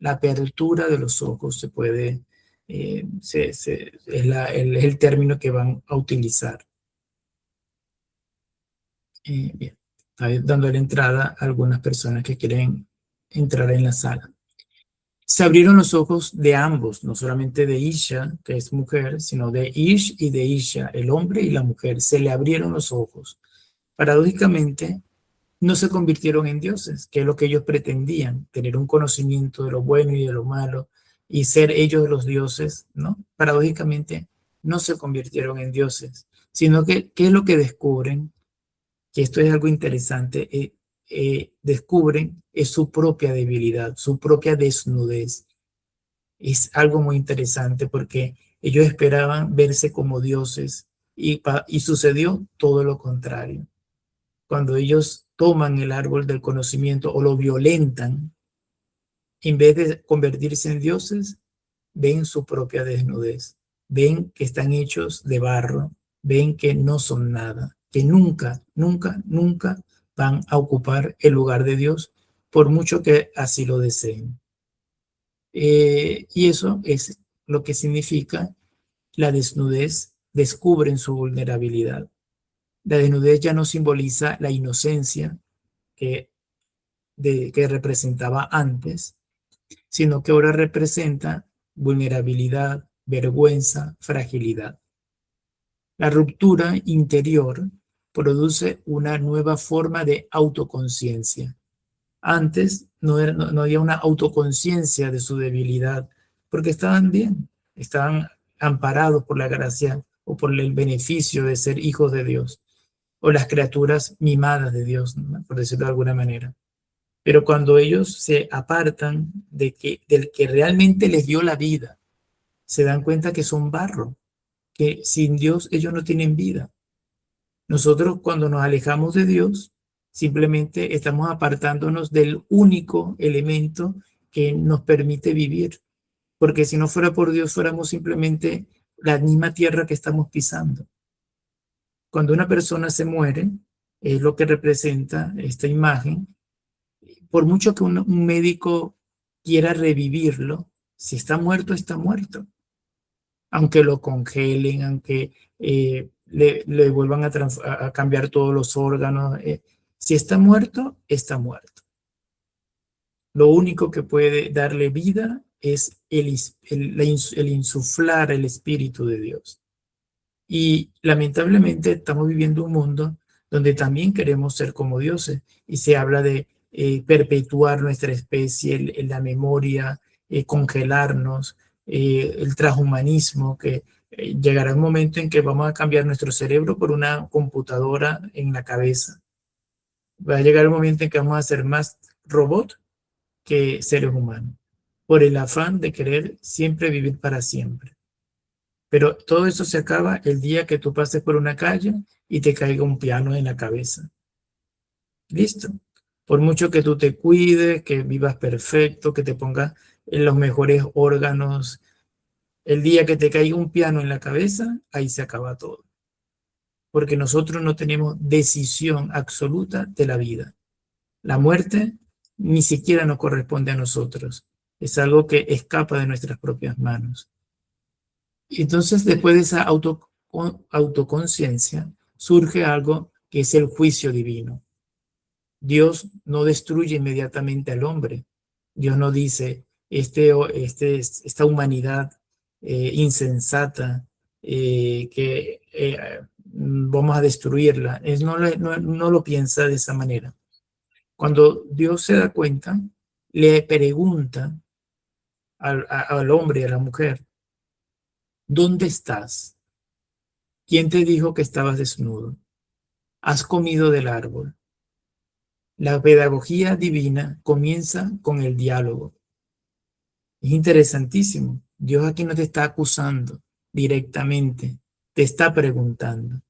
La apertura de los ojos se puede, es el término que van a utilizar. Bien, estoy dando la entrada a algunas personas que quieren entrar en la sala. Se abrieron los ojos de ambos, no solamente de Isha, que es mujer, sino de Ish y de Isha, el hombre y la mujer. Se le abrieron los ojos. Paradójicamente, no se convirtieron en dioses, que es lo que ellos pretendían, tener un conocimiento de lo bueno y de lo malo y ser ellos los dioses, ¿no? Paradójicamente, no se convirtieron en dioses, sino que, ¿qué es lo que descubren? Que esto es algo interesante, descubren es su propia debilidad, su propia desnudez. Es algo muy interesante porque ellos esperaban verse como dioses y sucedió todo lo contrario. Cuando ellos toman el árbol del conocimiento o lo violentan, en vez de convertirse en dioses, ven su propia desnudez, ven que están hechos de barro, ven que no son nada, que nunca, nunca, nunca van a ocupar el lugar de Dios, por mucho que así lo deseen. Y eso es lo que significa la desnudez, descubren su vulnerabilidad. La desnudez ya no simboliza la inocencia que representaba antes, sino que ahora representa vulnerabilidad, vergüenza, fragilidad. La ruptura interior produce una nueva forma de autoconciencia. Antes no había una autoconciencia de su debilidad, porque estaban bien, estaban amparados por la gracia o por el beneficio de ser hijos de Dios, o las criaturas mimadas de Dios, ¿no? Por decirlo de alguna manera. Pero cuando ellos se apartan del que realmente les dio la vida, se dan cuenta que son barro, que sin Dios ellos no tienen vida. Nosotros cuando nos alejamos de Dios, simplemente estamos apartándonos del único elemento que nos permite vivir, porque si no fuera por Dios, fuéramos simplemente la misma tierra que estamos pisando. Cuando una persona se muere, es lo que representa esta imagen. Por mucho que un médico quiera revivirlo, si está muerto, está muerto. aunque lo congelen, aunque le vuelvan a cambiar todos los órganos. Si está muerto, está muerto. Lo único que puede darle vida es el insuflar el Espíritu de Dios. Y lamentablemente estamos viviendo un mundo donde también queremos ser como dioses y se habla de perpetuar nuestra especie, la memoria, congelarnos, el transhumanismo, que llegará un momento en que vamos a cambiar nuestro cerebro por una computadora en la cabeza. Va a llegar un momento en que vamos a ser más robot que seres humanos, por el afán de querer siempre vivir para siempre. Pero todo eso se acaba el día que tú pases por una calle y te caiga un piano en la cabeza. Listo. Por mucho que tú te cuides, que vivas perfecto, que te pongas en los mejores órganos, el día que te caiga un piano en la cabeza, ahí se acaba todo. Porque nosotros no tenemos decisión absoluta de la vida. La muerte ni siquiera nos corresponde a nosotros. Es algo que escapa de nuestras propias manos. Y entonces, después de esa autoconciencia, surge algo que es el juicio divino. Dios no destruye inmediatamente al hombre. Dios no dice, esta humanidad insensata, que vamos a destruirla. No lo piensa de esa manera. Cuando Dios se da cuenta, le pregunta al hombre y a la mujer, ¿dónde estás? ¿Quién te dijo que estabas desnudo? ¿Has comido del árbol? La pedagogía divina comienza con el diálogo. Es interesantísimo. Dios aquí no te está acusando directamente, te está preguntando.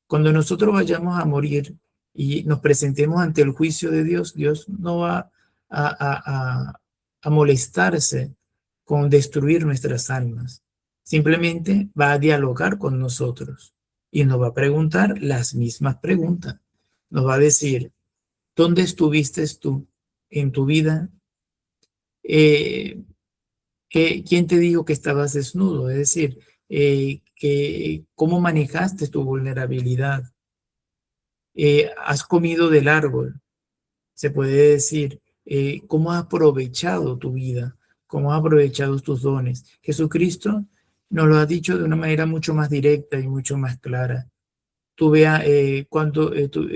Cuando nosotros vayamos a morir y nos presentemos ante el juicio de Dios, Dios no va a molestarse con destruir nuestras almas. Simplemente va a dialogar con nosotros y nos va a preguntar las mismas preguntas. Nos va a decir, ¿dónde estuviste tú en tu vida? ¿Quién te dijo que estabas desnudo? Es decir, ¿cómo manejaste tu vulnerabilidad? ¿Has comido del árbol? Se puede decir, ¿cómo has aprovechado tu vida? ¿Cómo has aprovechado tus dones? Jesucristo nos lo ha dicho de una manera mucho más directa y mucho más clara. Tú veas cuando tú,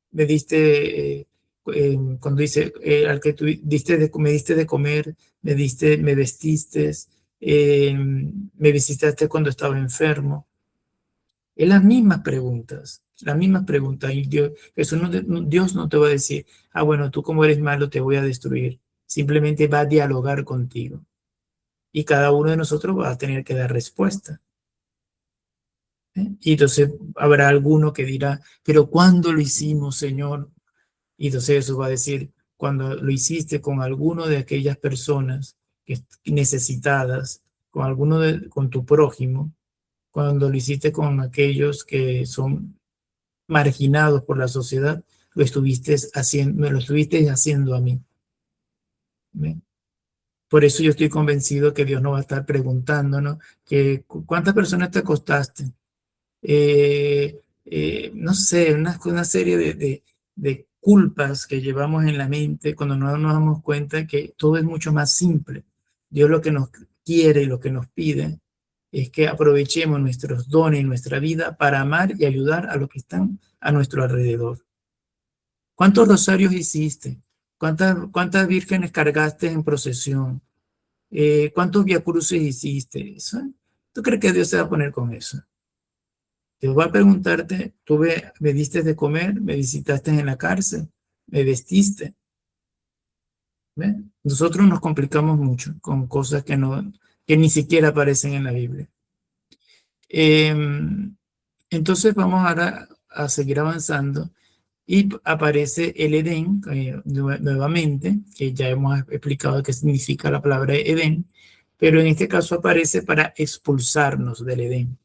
me diste, cuando dice, al que tú me diste de comer, me vestiste, me visitaste cuando estaba enfermo. Es las mismas preguntas, las mismas preguntas. Y Dios no te va a decir, bueno, tú como eres malo te voy a destruir. Simplemente va a dialogar contigo. Y cada uno de nosotros va a tener que dar respuesta. Y entonces habrá alguno que dirá, pero ¿cuándo lo hicimos, Señor? Y entonces eso va a decir, cuando lo hiciste con alguno de aquellas personas necesitadas, con tu prójimo, cuando lo hiciste con aquellos que son marginados por la sociedad, me lo estuviste haciendo a mí. ¿Ven? Por eso yo estoy convencido que Dios no va a estar preguntándonos que ¿cuántas personas te acostaste? No sé, una serie de culpas que llevamos en la mente cuando no nos damos cuenta que todo es mucho más simple. Dios lo que nos quiere y lo que nos pide es que aprovechemos nuestros dones y nuestra vida para amar y ayudar a los que están a nuestro alrededor. ¿Cuántos rosarios hiciste? ¿Cuántas vírgenes cargaste en procesión? ¿Cuántos viacruces hiciste? ¿Tú crees que Dios se va a poner con eso? Dios va a preguntarte, me diste de comer, me visitaste en la cárcel, me vestiste. ¿Ve? Nosotros nos complicamos mucho con cosas que ni siquiera aparecen en la Biblia. Entonces vamos ahora a seguir avanzando y aparece el Edén nuevamente, que ya hemos explicado qué significa la palabra Edén, pero en este caso aparece para expulsarnos del Edén.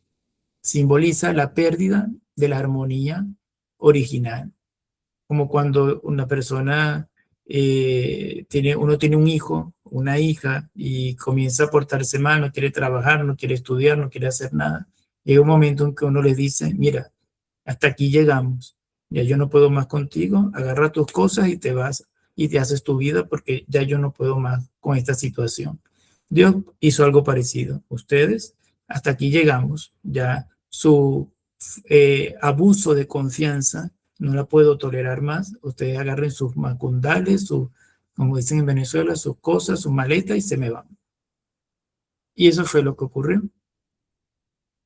Simboliza la pérdida de la armonía original, como cuando una persona uno tiene un hijo una hija y comienza a portarse mal, no quiere trabajar, no quiere estudiar, no quiere hacer nada, llega un momento en que uno le dice, mira, hasta aquí llegamos, ya yo no puedo más contigo, agarra tus cosas y te vas y te haces tu vida porque ya yo no puedo más con esta situación. Dios hizo algo parecido. Ustedes, hasta aquí llegamos, ya su abuso de confianza no la puedo tolerar más. Ustedes agarren sus macundales, como dicen en Venezuela, sus cosas, sus maletas y se me van. Y eso fue lo que ocurrió.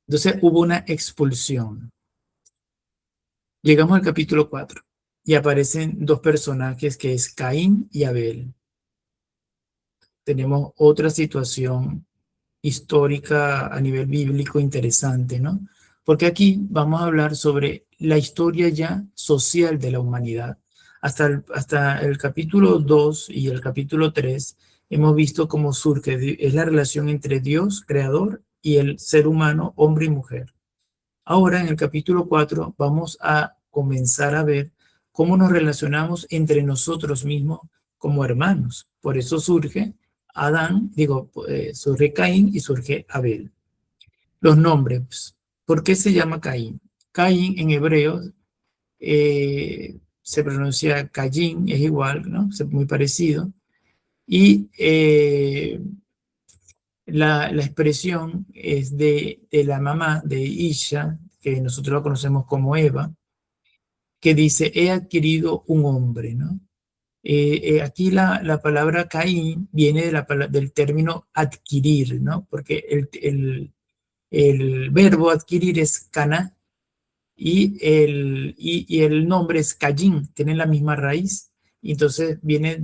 Entonces hubo una expulsión. Llegamos al capítulo 4 y aparecen dos personajes que es Caín y Abel. Tenemos otra situación histórica a nivel bíblico interesante, ¿no? Porque aquí vamos a hablar sobre la historia ya social de la humanidad. Hasta el capítulo 2 y el capítulo 3 hemos visto cómo surge, es la relación entre Dios, creador, y el ser humano, hombre y mujer. Ahora, en el capítulo 4 vamos a comenzar a ver cómo nos relacionamos entre nosotros mismos como hermanos. Por eso surge surge Caín y surge Abel. Los nombres. ¿Por qué se llama Caín? Caín en hebreo se pronuncia Caín, es igual, ¿no? Es muy parecido. Y la expresión es de la mamá de Isha, que nosotros la conocemos como Eva, que dice, he adquirido un hombre, ¿no? Aquí la palabra Caín viene del término adquirir, ¿no? Porque el verbo adquirir es cana y el nombre es Caín, tienen la misma raíz. Y entonces viene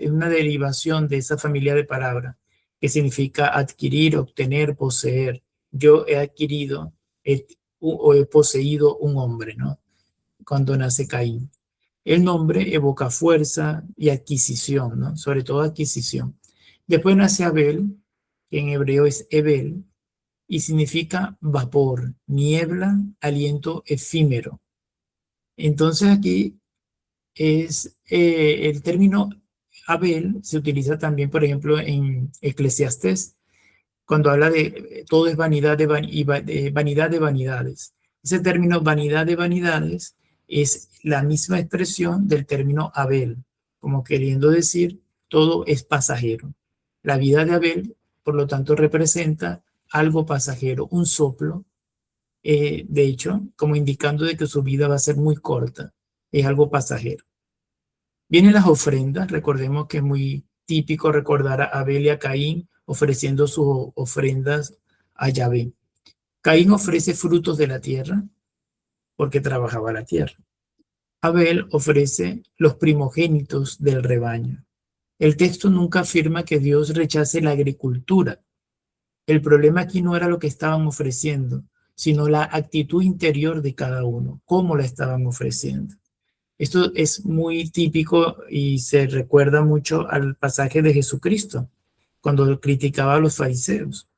una derivación de esa familia de palabras que significa adquirir, obtener, poseer. Yo he adquirido o he poseído un hombre, ¿no? Cuando nace Caín. El nombre evoca fuerza y adquisición, ¿no? Sobre todo adquisición. Después nace Abel, que en hebreo es Ebel, y significa vapor, niebla, aliento efímero. Entonces aquí es el término Abel se utiliza también, por ejemplo, en Eclesiastés, cuando habla de todo es vanidad vanidad de vanidades. Ese término vanidad de vanidades es la misma expresión del término Abel, como queriendo decir todo es pasajero. La vida de Abel, por lo tanto, representa algo pasajero, un soplo, de hecho, como indicando de que su vida va a ser muy corta, es algo pasajero. Vienen las ofrendas, recordemos que es muy típico recordar a Abel y a Caín ofreciendo sus ofrendas a Yahvé. Caín ofrece frutos de la tierra porque trabajaba la tierra. Abel ofrece los primogénitos del rebaño. El texto nunca afirma que Dios rechace la agricultura. El problema aquí no era lo que estaban ofreciendo, sino la actitud interior de cada uno, cómo la estaban ofreciendo. Esto es muy típico y se recuerda mucho al pasaje de Jesucristo, cuando criticaba a los fariseos,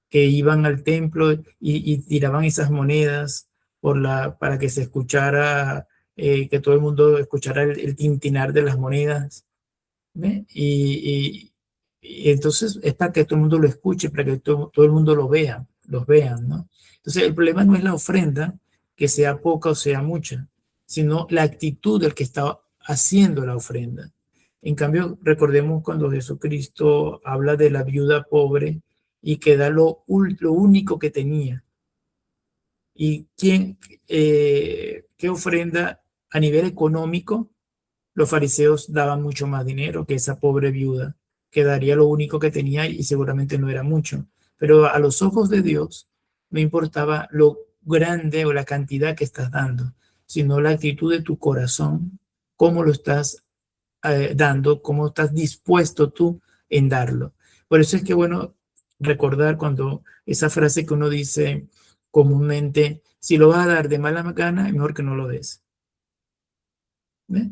que iban al templo y tiraban esas monedas para que se escuchara, que todo el mundo escuchara el tintinar de las monedas. ¿Ve? Y entonces es para que todo el mundo lo escuche, para que todo el mundo los vean, ¿no? Entonces el problema no es la ofrenda, que sea poca o sea mucha, sino la actitud del que está haciendo la ofrenda. En cambio, recordemos cuando Jesucristo habla de la viuda pobre y que da lo único que tenía. ¿Y qué ofrenda a nivel económico? Los fariseos daban mucho más dinero que esa pobre viuda, que daría lo único que tenía y seguramente no era mucho. Pero a los ojos de Dios no importaba lo grande o la cantidad que estás dando, sino la actitud de tu corazón, cómo lo estás dando, cómo estás dispuesto tú en darlo. Por eso es que bueno recordar cuando esa frase que uno dice comúnmente, si lo vas a dar de mala gana, es mejor que no lo des. ¿Ve?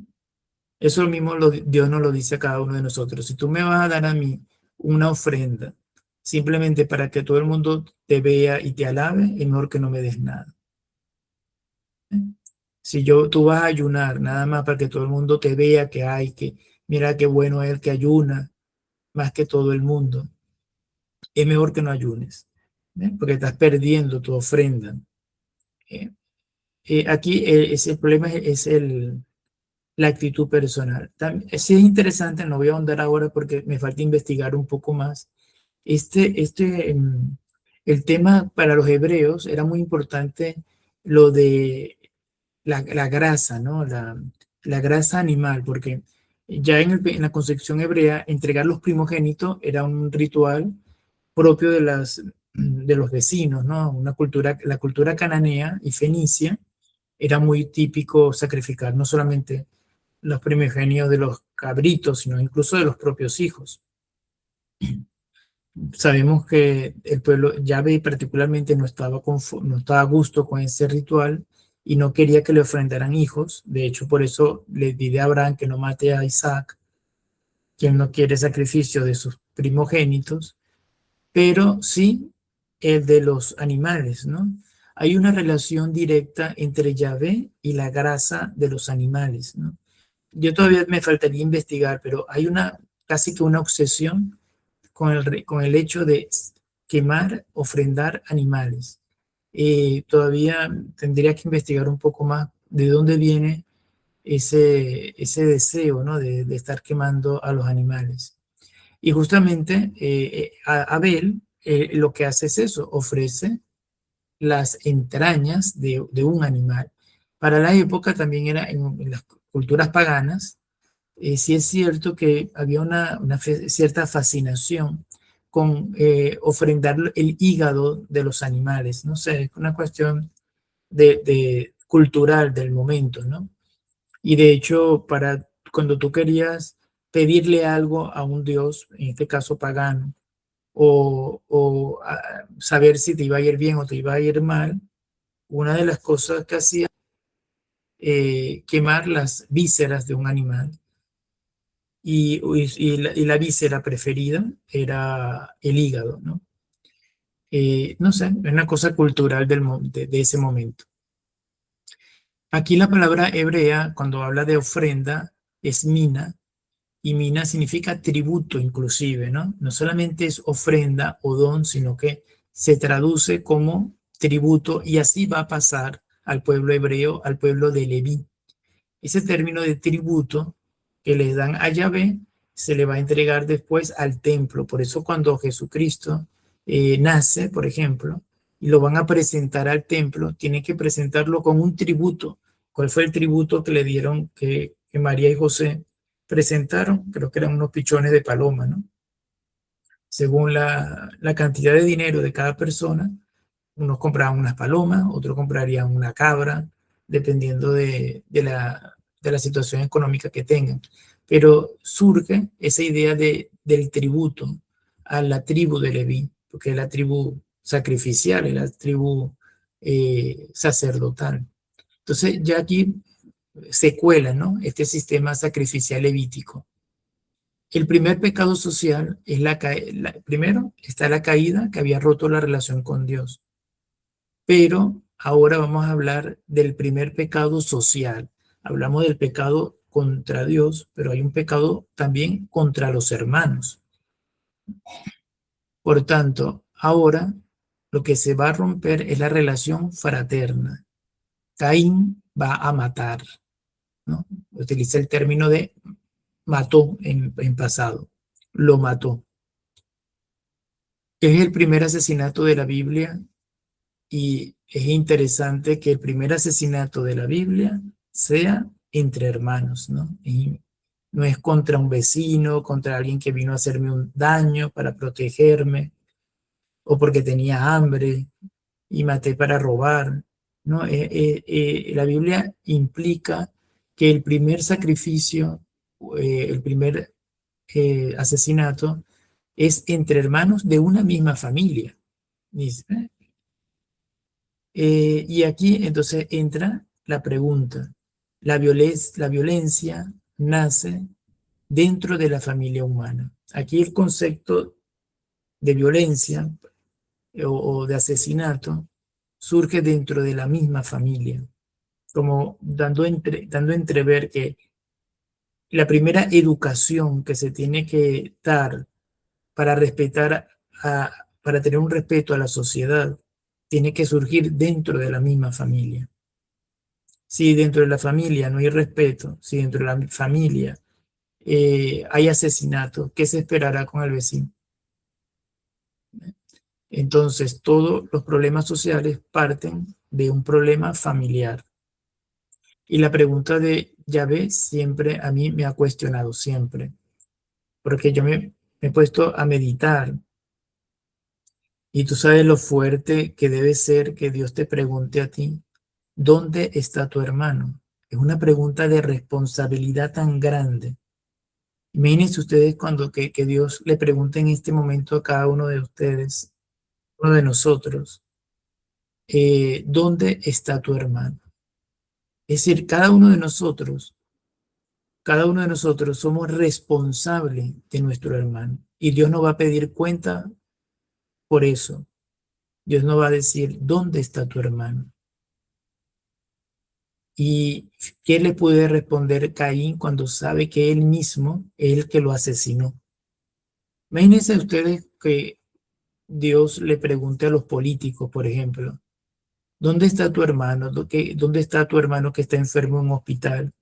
Eso mismo Dios nos lo dice a cada uno de nosotros. Si tú me vas a dar a mí una ofrenda simplemente para que todo el mundo te vea y te alabe, es mejor que no me des nada. ¿Eh? Si tú vas a ayunar nada más para que todo el mundo te vea que hay, que mira qué bueno es el que ayuna, más que todo el mundo, es mejor que no ayunes, porque estás perdiendo tu ofrenda. ¿Eh? Aquí ese problema la actitud personal. Sí es interesante, no voy a ahondar ahora porque me falta investigar un poco más. El tema para los hebreos era muy importante lo de la grasa, ¿no? La grasa animal, porque ya en la concepción hebrea, entregar los primogénitos era un ritual propio de los vecinos, ¿no? La cultura cananea y fenicia era muy típico sacrificar no solamente los primogénitos de los cabritos, sino incluso de los propios hijos. Sabemos que el pueblo Yahvé particularmente no estaba a gusto con ese ritual y no quería que le ofrendaran hijos. De hecho, por eso le pide a Abraham que no mate a Isaac, quien no quiere sacrificio de sus primogénitos, pero sí el de los animales, ¿no? Hay una relación directa entre Yahvé y la grasa de los animales, ¿no? Yo todavía me faltaría investigar, pero hay casi que una obsesión con el hecho de quemar, ofrendar animales. Todavía tendría que investigar un poco más de dónde viene ese deseo, ¿no? De estar quemando a los animales. Y justamente Abel lo que hace es eso, ofrece las entrañas de un animal. Para la época también era en las culturas paganas, sí es cierto que había cierta fascinación con ofrendar el hígado de los animales, no sé, es una cuestión cultural del momento, ¿no? Y de hecho, cuando tú querías pedirle algo a un dios, en este caso pagano, o saber si te iba a ir bien o te iba a ir mal, una de las cosas que hacía quemar las vísceras de un animal y la víscera preferida era el hígado, ¿no? No sé, es una cosa cultural de ese momento. Aquí la palabra hebrea, cuando habla de ofrenda, es mina, y mina significa tributo inclusive, ¿no? No solamente es ofrenda o don, sino que se traduce como tributo y así va a pasar al pueblo hebreo, al pueblo de Leví. Ese término de tributo que le dan a Yahvé se le va a entregar después al templo. Por eso cuando Jesucristo nace, por ejemplo, y lo van a presentar al templo, tiene que presentarlo con un tributo. ¿Cuál fue el tributo que le dieron que María y José presentaron? Creo que eran unos pichones de paloma, ¿no? Según la cantidad de dinero de cada persona, unos compraban unas palomas, otros comprarían una cabra, dependiendo de la situación económica que tengan. Pero surge esa idea del tributo a la tribu de Leví, porque es la tribu sacrificial, es la tribu sacerdotal. Entonces ya aquí se cuela, ¿no? Este sistema sacrificial levítico. El primer pecado social es primero está la caída que había roto la relación con Dios. Pero ahora vamos a hablar del primer pecado social. Hablamos del pecado contra Dios, pero hay un pecado también contra los hermanos. Por tanto, ahora lo que se va a romper es la relación fraterna. Caín va a matar, ¿no? Utiliza el término de mató en pasado, lo mató. Es el primer asesinato de la Biblia. Y es interesante que el primer asesinato de la Biblia sea entre hermanos, ¿no? Y no es contra un vecino, contra alguien que vino a hacerme un daño para protegerme, o porque tenía hambre y maté para robar, ¿no? La Biblia implica que el primer sacrificio, el primer asesinato, es entre hermanos de una misma familia. Dice, y aquí entonces entra la pregunta. La violencia nace dentro de la familia humana. Aquí el concepto de violencia o de asesinato surge dentro de la misma familia, como dando a entrever que la primera educación que se tiene que dar para respetar, para tener un respeto a la sociedad, tiene que surgir dentro de la misma familia. Si dentro de la familia no hay respeto, si dentro de la familia hay asesinato, ¿qué se esperará con el vecino? Entonces, todos los problemas sociales parten de un problema familiar. Y la pregunta de Yahvé siempre a mí me ha cuestionado, siempre, porque yo me he puesto a meditar y tú sabes lo fuerte que debe ser que Dios te pregunte a ti, ¿dónde está tu hermano? Es una pregunta de responsabilidad tan grande. Imagínense ustedes cuando que Dios le pregunte en este momento a cada uno de ustedes, uno de nosotros, ¿dónde está tu hermano? Es decir, cada uno de nosotros somos responsables de nuestro hermano y Dios nos va a pedir cuenta por eso. Dios nos va a decir, ¿dónde está tu hermano? ¿Y qué le puede responder Caín cuando sabe que él mismo es el que lo asesinó? Imagínense ustedes que Dios le pregunte a los políticos, por ejemplo, ¿dónde está tu hermano? ¿Dónde está tu hermano que está enfermo en un hospital?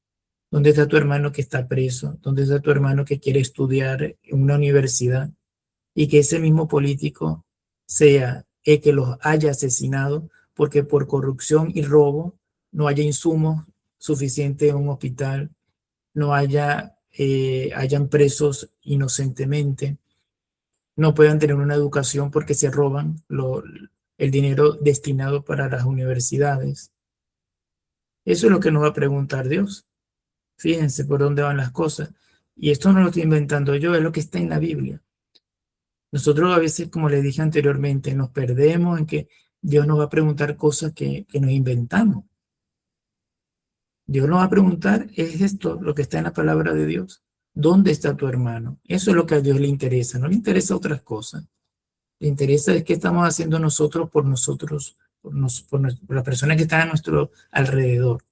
¿Dónde está tu hermano que está preso? ¿Dónde está tu hermano que quiere estudiar en una universidad? Y que ese mismo político sea el que los haya asesinado porque por corrupción y robo no haya insumos suficientes en un hospital, no hayan presos inocentemente, no puedan tener una educación porque se roban el dinero destinado para las universidades. Eso es lo que nos va a preguntar Dios. Fíjense por dónde van las cosas. Y esto no lo estoy inventando yo, es lo que está en la Biblia. Nosotros a veces, como le dije anteriormente, nos perdemos en que Dios nos va a preguntar cosas que nos inventamos. Dios nos va a preguntar, ¿es esto lo que está en la palabra de Dios? ¿Dónde está tu hermano? Eso es lo que a Dios le interesa, no le interesa otras cosas. Le interesa es qué estamos haciendo nosotros por nosotros, por las personas que están a nuestro alrededor.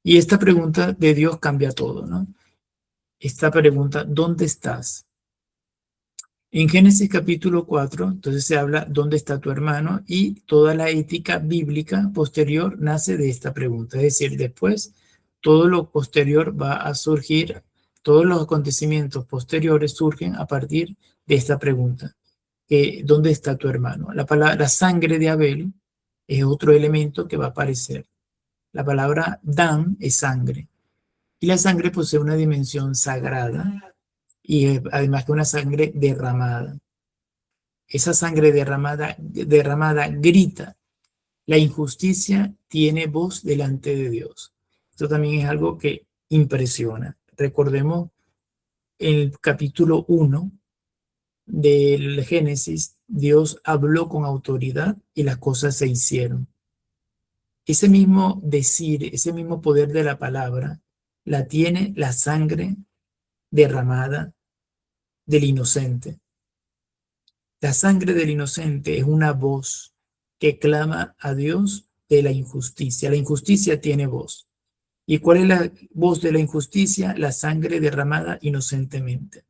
Y esta pregunta de Dios cambia todo, ¿no? Esta pregunta, ¿dónde estás? En Génesis capítulo 4, entonces se habla ¿dónde está tu hermano? Y toda la ética bíblica posterior nace de esta pregunta. Es decir, después todo lo posterior va a surgir, todos los acontecimientos posteriores surgen a partir de esta pregunta. ¿Dónde está tu hermano? La sangre de Abel es otro elemento que va a aparecer. La palabra dam es sangre. Y la sangre posee una dimensión sagrada y además que una sangre derramada. Esa sangre derramada grita. La injusticia tiene voz delante de Dios. Esto también es algo que impresiona. Recordemos el capítulo 1 del Génesis, Dios habló con autoridad y las cosas se hicieron. Ese mismo decir, ese mismo poder de la palabra, la tiene la sangre derramada del inocente. La sangre del inocente es una voz que clama a Dios de la injusticia. La injusticia tiene voz. ¿Y cuál es la voz de la injusticia? La sangre derramada inocentemente.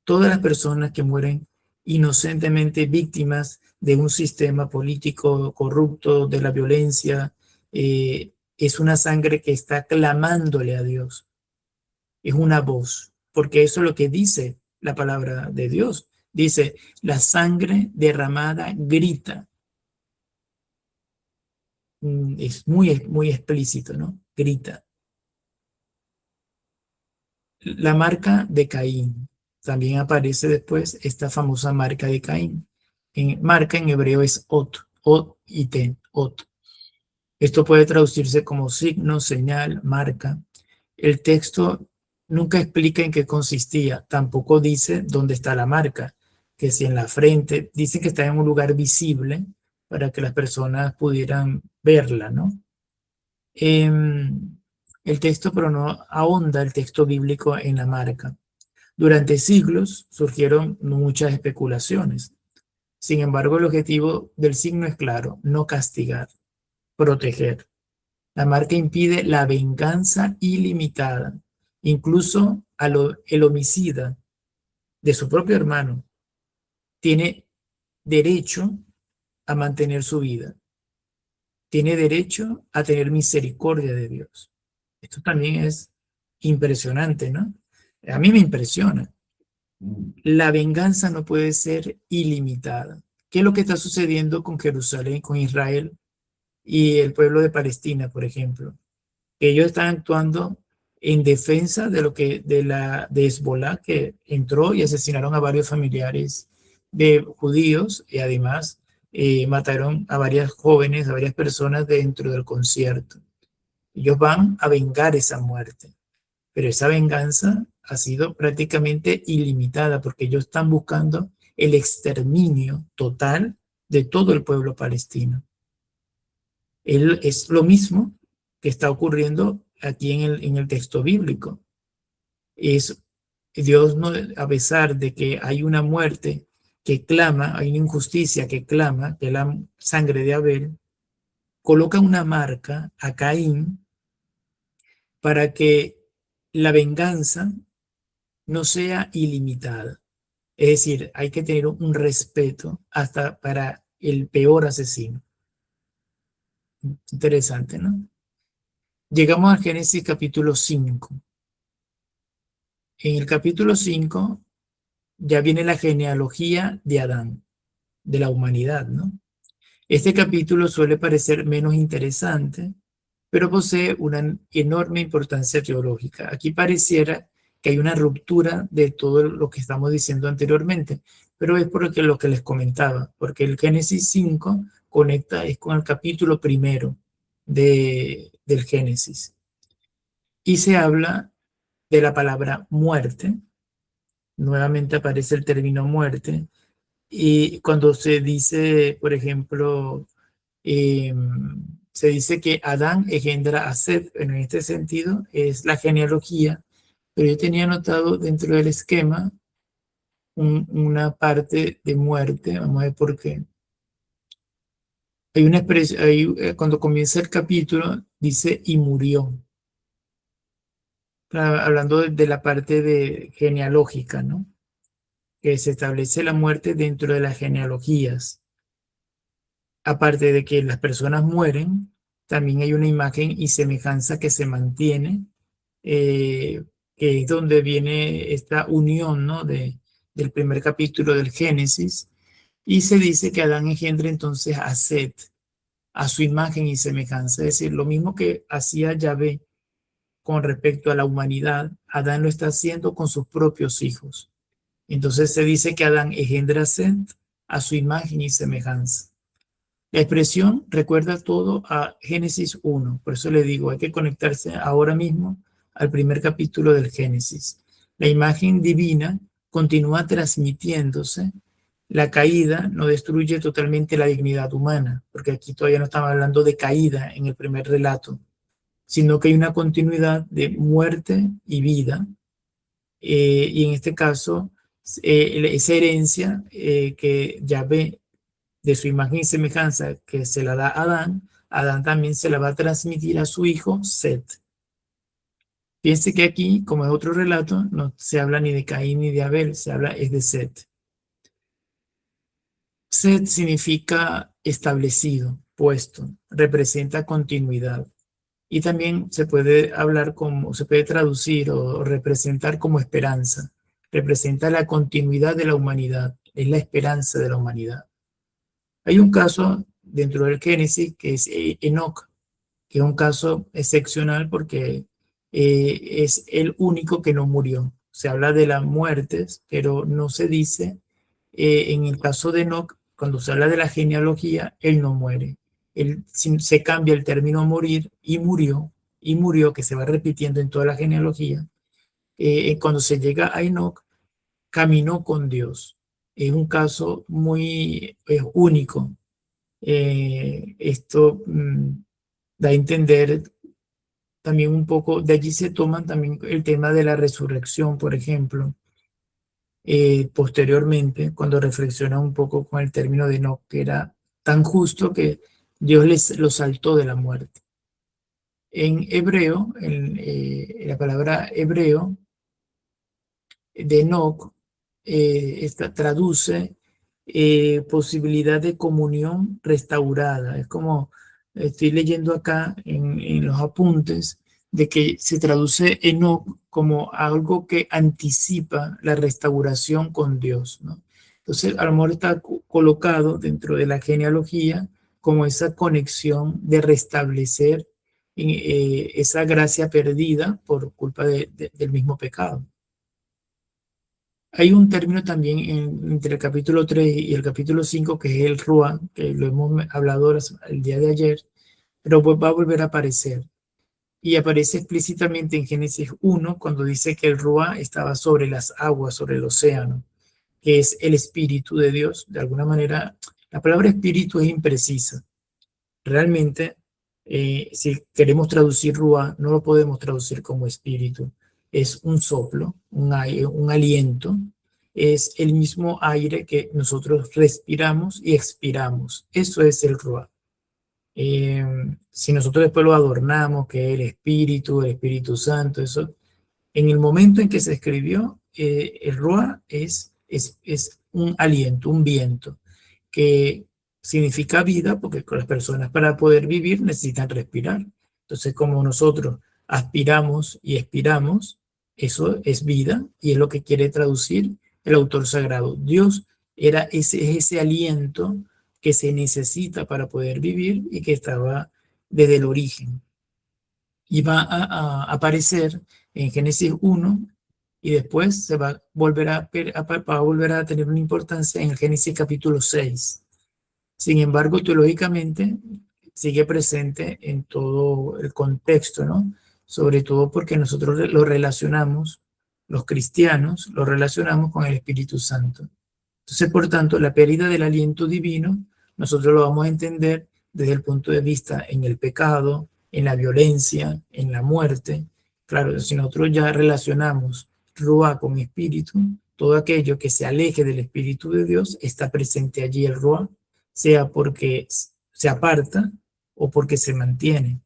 Todas las personas que mueren inocentemente víctimas de un sistema político corrupto, de la violencia, es una sangre que está clamándole a Dios. Es una voz, porque eso es lo que dice la palabra de Dios. Dice, la sangre derramada grita. Es muy explícito, ¿no? Grita. La marca de Caín. También aparece después esta famosa marca de Caín. Marca en hebreo es ot, ot y ten, ot. Esto puede traducirse como signo, señal, marca. El texto nunca explica en qué consistía, tampoco dice dónde está la marca, que si en la frente, dice que está en un lugar visible para que las personas pudieran verla, ¿no? El texto, pero no ahonda el texto bíblico en la marca. Durante siglos surgieron muchas especulaciones. Sin embargo, el objetivo del signo es claro, no castigar, proteger. La marca impide la venganza ilimitada. Incluso el homicida de su propio hermano, tiene derecho a mantener su vida, tiene derecho a tener misericordia de Dios. Esto también es impresionante, ¿no? A mí me impresiona. La venganza no puede ser ilimitada. ¿Qué es lo que está sucediendo con Jerusalén, con Israel y el pueblo de Palestina, por ejemplo? Ellos están actuando en defensa de lo que de Hezbollah, que entró y asesinaron a varios familiares de judíos y además mataron a varias jóvenes, a varias personas dentro del concierto. Ellos van a vengar esa muerte, pero esa venganza ha sido prácticamente ilimitada porque ellos están buscando el exterminio total de todo el pueblo palestino. Es lo mismo que está ocurriendo aquí en el texto bíblico. Es Dios, no, a pesar de que hay una muerte que clama, hay una injusticia que clama, que es la sangre de Abel, coloca una marca a Caín para que la venganza no sea ilimitada. Es decir, hay que tener un respeto hasta para el peor asesino. Interesante, ¿no? Llegamos a Génesis capítulo 5. En el capítulo 5 ya viene la genealogía de Adán, de la humanidad, ¿no? Este capítulo suele parecer menos interesante, pero posee una enorme importancia teológica. Aquí pareciera que hay una ruptura de todo lo que estamos diciendo anteriormente, pero es porque lo que les comentaba, porque el Génesis 5 conecta es con el capítulo primero del Génesis y se habla de la palabra muerte. Nuevamente aparece el término muerte y cuando se dice, por ejemplo, eh, se dice que Adán engendra a Seth, en este sentido es la genealogía, pero yo tenía anotado dentro del esquema una parte de muerte, vamos a ver por qué. Hay una expresión, cuando comienza el capítulo, dice y murió, hablando de la parte de genealógica, ¿no? Que se establece la muerte dentro de las genealogías. Aparte de que las personas mueren, también hay una imagen y semejanza que se mantiene, eh, que es donde viene esta unión, ¿no? Del primer capítulo del Génesis, y se dice que Adán engendra entonces a Set, a su imagen y semejanza, es decir, lo mismo que hacía Yahvé con respecto a la humanidad, Adán lo está haciendo con sus propios hijos. Entonces se dice que Adán engendra a Set a su imagen y semejanza. La expresión recuerda todo a Génesis 1, por eso le digo, hay que conectarse ahora mismo al primer capítulo del Génesis. La imagen divina continúa transmitiéndose. La caída no destruye totalmente la dignidad humana, porque aquí todavía no estamos hablando de caída en el primer relato, sino que hay una continuidad de muerte y vida, y en este caso, esa herencia que Yahvé de su imagen y semejanza que se la da a Adán, Adán también se la va a transmitir a su hijo Set. Piense que aquí, como es otro relato, no se habla ni de Caín ni de Abel, se habla es de Set. Set significa establecido, puesto, representa continuidad. Y también se puede hablar como, se puede traducir o representar como esperanza. Representa la continuidad de la humanidad, es la esperanza de la humanidad. Hay un caso dentro del Génesis que es Enoc, que es un caso excepcional porque es el único que no murió. Se habla de las muertes, pero no se dice, en el caso de Enoc, cuando se habla de la genealogía, él no muere. Él, se cambia el término morir y murió, que se va repitiendo en toda la genealogía. Cuando se llega a Enoc, caminó con Dios. Es un caso muy único. Esto da a entender también un poco, de allí se toman también el tema de la resurrección, por ejemplo, posteriormente, cuando reflexiona un poco con el término de Enoc, que era tan justo que Dios lo saltó de la muerte. En hebreo, la palabra hebreo de Enoc traduce posibilidad de comunión restaurada. Es como estoy leyendo acá en los apuntes de que se traduce Enoc como algo que anticipa la restauración con Dios, ¿no? Entonces, a lo mejor está colocado dentro de la genealogía como esa conexión de restablecer esa gracia perdida por culpa del mismo pecado. Hay un término también entre el capítulo 3 y el capítulo 5 que es el Ruá, que lo hemos hablado el día de ayer, pero va a volver a aparecer. Y aparece explícitamente en Génesis 1 cuando dice que el Ruá estaba sobre las aguas, sobre el océano, que es el Espíritu de Dios. De alguna manera, la palabra espíritu es imprecisa. Realmente, si queremos traducir Ruá, no lo podemos traducir como espíritu. Es un soplo, un aliento. Es el mismo aire que nosotros respiramos y expiramos. Eso es el Ruá. Si nosotros después lo adornamos, que es el Espíritu Santo, eso, en el momento en que se escribió, el Ruá es un aliento, un viento, que significa vida, porque las personas para poder vivir necesitan respirar. Entonces, como nosotros aspiramos y expiramos, eso es vida y es lo que quiere traducir el autor sagrado. Dios era ese aliento que se necesita para poder vivir y que estaba desde el origen y va a aparecer en Génesis 1 y después se va a volver va a volver a tener una importancia en el Génesis capítulo 6. Sin embargo, teológicamente sigue presente en todo el contexto, ¿no? Sobre todo porque nosotros lo relacionamos, los cristianos lo relacionamos con el Espíritu Santo. Entonces, por tanto, la pérdida del aliento divino, nosotros lo vamos a entender desde el punto de vista en el pecado, en la violencia, en la muerte. Claro, si nosotros ya relacionamos Ruah con espíritu, todo aquello que se aleje del Espíritu de Dios está presente allí el Ruah, sea porque se aparta o porque se mantiene.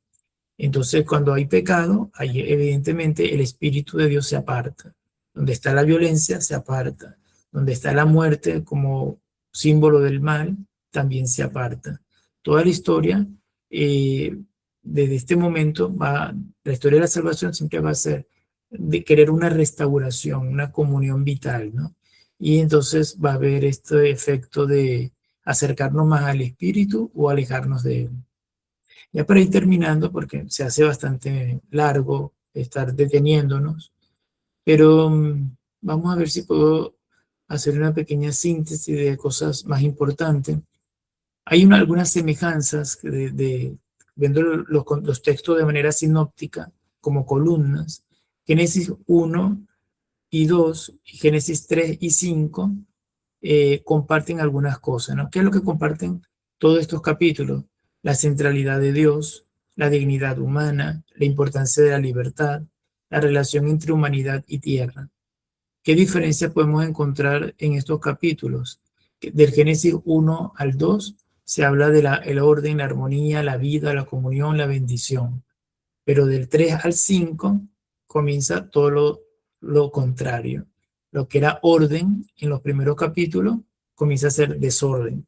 Entonces, cuando hay pecado, ahí evidentemente el Espíritu de Dios se aparta. Donde está la violencia, se aparta. Donde está la muerte como símbolo del mal, también se aparta. Toda la historia, eh, desde este momento, la historia de la salvación siempre va a ser de querer una restauración, una comunión vital, ¿no? Y entonces va a haber este efecto de acercarnos más al Espíritu o alejarnos de él. Ya para ir terminando, porque se hace bastante largo estar deteniéndonos, pero vamos a ver si puedo hacer una pequeña síntesis de cosas más importantes. Hay algunas semejanzas viendo los textos de manera sinóptica, como columnas. Génesis 1 y 2, y Génesis 3 y 5 comparten algunas cosas, ¿no? ¿Qué es lo que comparten todos estos capítulos? La centralidad de Dios, la dignidad humana, la importancia de la libertad, la relación entre humanidad y tierra. ¿Qué diferencia podemos encontrar en estos capítulos? Del Génesis 1 al 2 se habla de el orden, la armonía, la vida, la comunión, la bendición. Pero del 3 al 5 comienza todo lo contrario. Lo que era orden en los primeros capítulos comienza a ser desorden.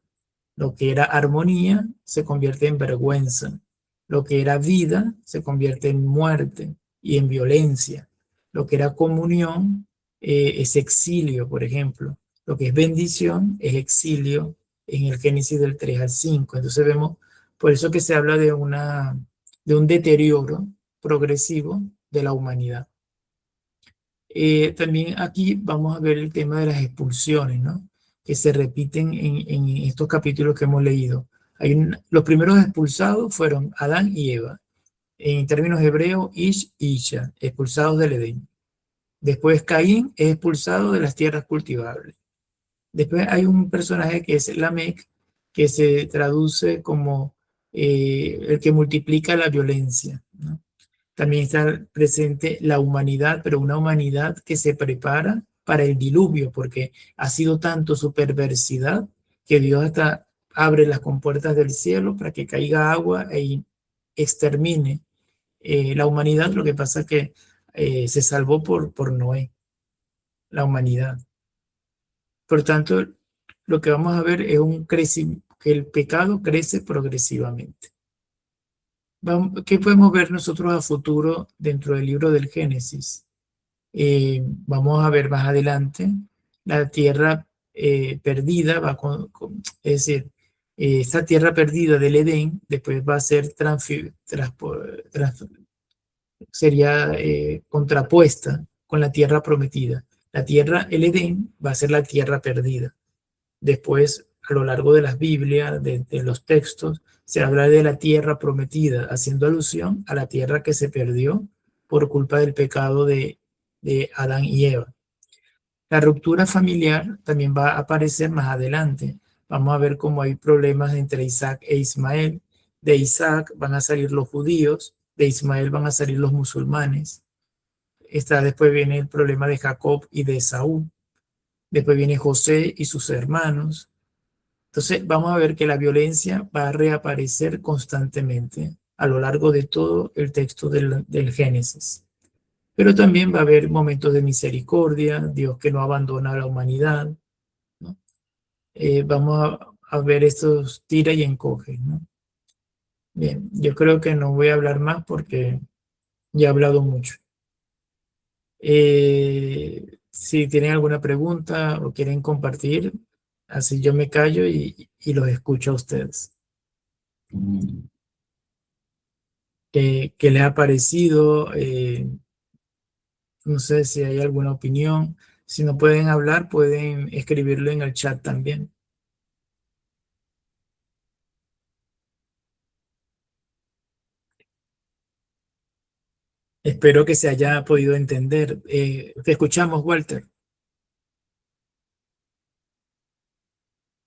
Lo que era armonía se convierte en vergüenza. Lo que era vida se convierte en muerte y en violencia. Lo que era comunión es exilio, por ejemplo. Lo que es bendición es exilio en el Génesis del 3 al 5. Entonces vemos, por eso que se habla de un deterioro progresivo de la humanidad. También aquí vamos a ver el tema de las expulsiones, ¿no? Que se repiten en estos capítulos que hemos leído. Los primeros expulsados fueron Adán y Eva. En términos hebreos, Ish y Isha, expulsados del Edén. Después Caín es expulsado de las tierras cultivables. Después hay un personaje que es Lamec, que se traduce como el que multiplica la violencia, ¿no? También está presente la humanidad, pero una humanidad que se prepara para el diluvio, porque ha sido tanto su perversidad que Dios hasta abre las compuertas del cielo para que caiga agua e extermine la humanidad. Lo que pasa es que se salvó por Noé, la humanidad. Por tanto, lo que vamos a ver es que el pecado crece progresivamente. ¿Qué podemos ver nosotros a futuro dentro del libro del Génesis? Vamos a ver más adelante la tierra perdida, es decir, esta tierra perdida del Edén después va a ser sería contrapuesta con la tierra prometida. La tierra, el Edén, va a ser la tierra perdida. Después, a lo largo de las Biblias, de los textos, se habla de la tierra prometida, haciendo alusión a la tierra que se perdió por culpa del pecado de Adán y Eva. La ruptura familiar también va a aparecer más adelante. Vamos a ver cómo hay problemas entre Isaac e Ismael. De Isaac van a salir los judíos, de Ismael van a salir los musulmanes. Después viene el problema de Jacob y de Esaú. Después viene José y sus hermanos. Entonces vamos a ver que la violencia va a reaparecer constantemente a lo largo de todo el texto del Génesis. Pero también va a haber momentos de misericordia, Dios que no abandona a la humanidad, ¿no? Vamos a ver estos tira y encoge, ¿no? Bien, yo creo que no voy a hablar más porque ya he hablado mucho. Si tienen alguna pregunta o quieren compartir, así yo me callo y los escucho a ustedes. ¿Qué les ha parecido? No sé si hay alguna opinión. Si no pueden hablar, pueden escribirlo en el chat también. Espero que se haya podido entender. Te escuchamos, Walter.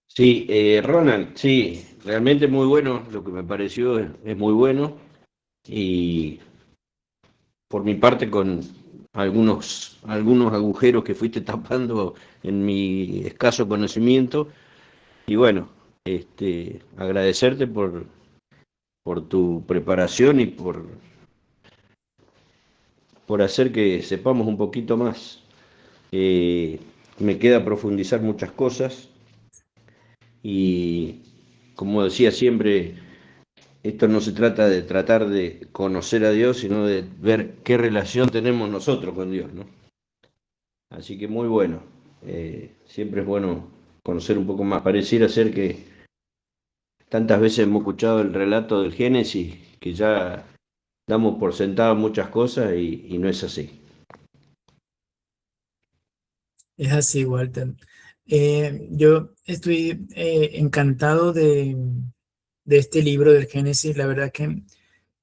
Sí, Ronald, sí, realmente muy bueno, lo que me pareció es muy bueno y por mi parte con algunos agujeros que fuiste tapando en mi escaso conocimiento y bueno, agradecerte por tu preparación y por hacer que sepamos un poquito más. Eh, Me queda profundizar muchas cosas y como decía siempre, esto no se trata de tratar de conocer a Dios, sino de ver qué relación tenemos nosotros con Dios, ¿no? Así que muy bueno. Siempre es bueno conocer un poco más. Pareciera ser que tantas veces hemos escuchado el relato del Génesis que ya damos por sentado muchas cosas y no es así. Es así, Walter. Yo estoy encantado de este libro del Génesis. La verdad que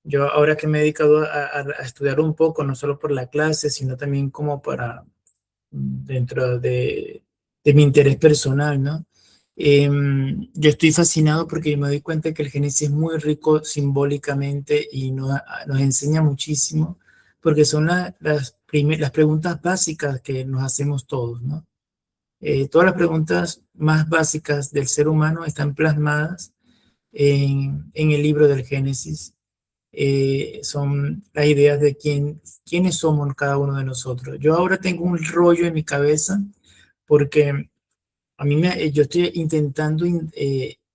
yo ahora que me he dedicado a estudiar un poco, no solo por la clase, sino también como para dentro de mi interés personal, ¿no? Yo estoy fascinado porque me doy cuenta que el Génesis es muy rico simbólicamente y nos enseña muchísimo, porque son las preguntas básicas que nos hacemos todos, ¿no? Todas las preguntas más básicas del ser humano están plasmadas en el libro del Génesis. Son las ideas de quiénes somos cada uno de nosotros. Yo ahora tengo un rollo en mi cabeza porque yo estoy intentando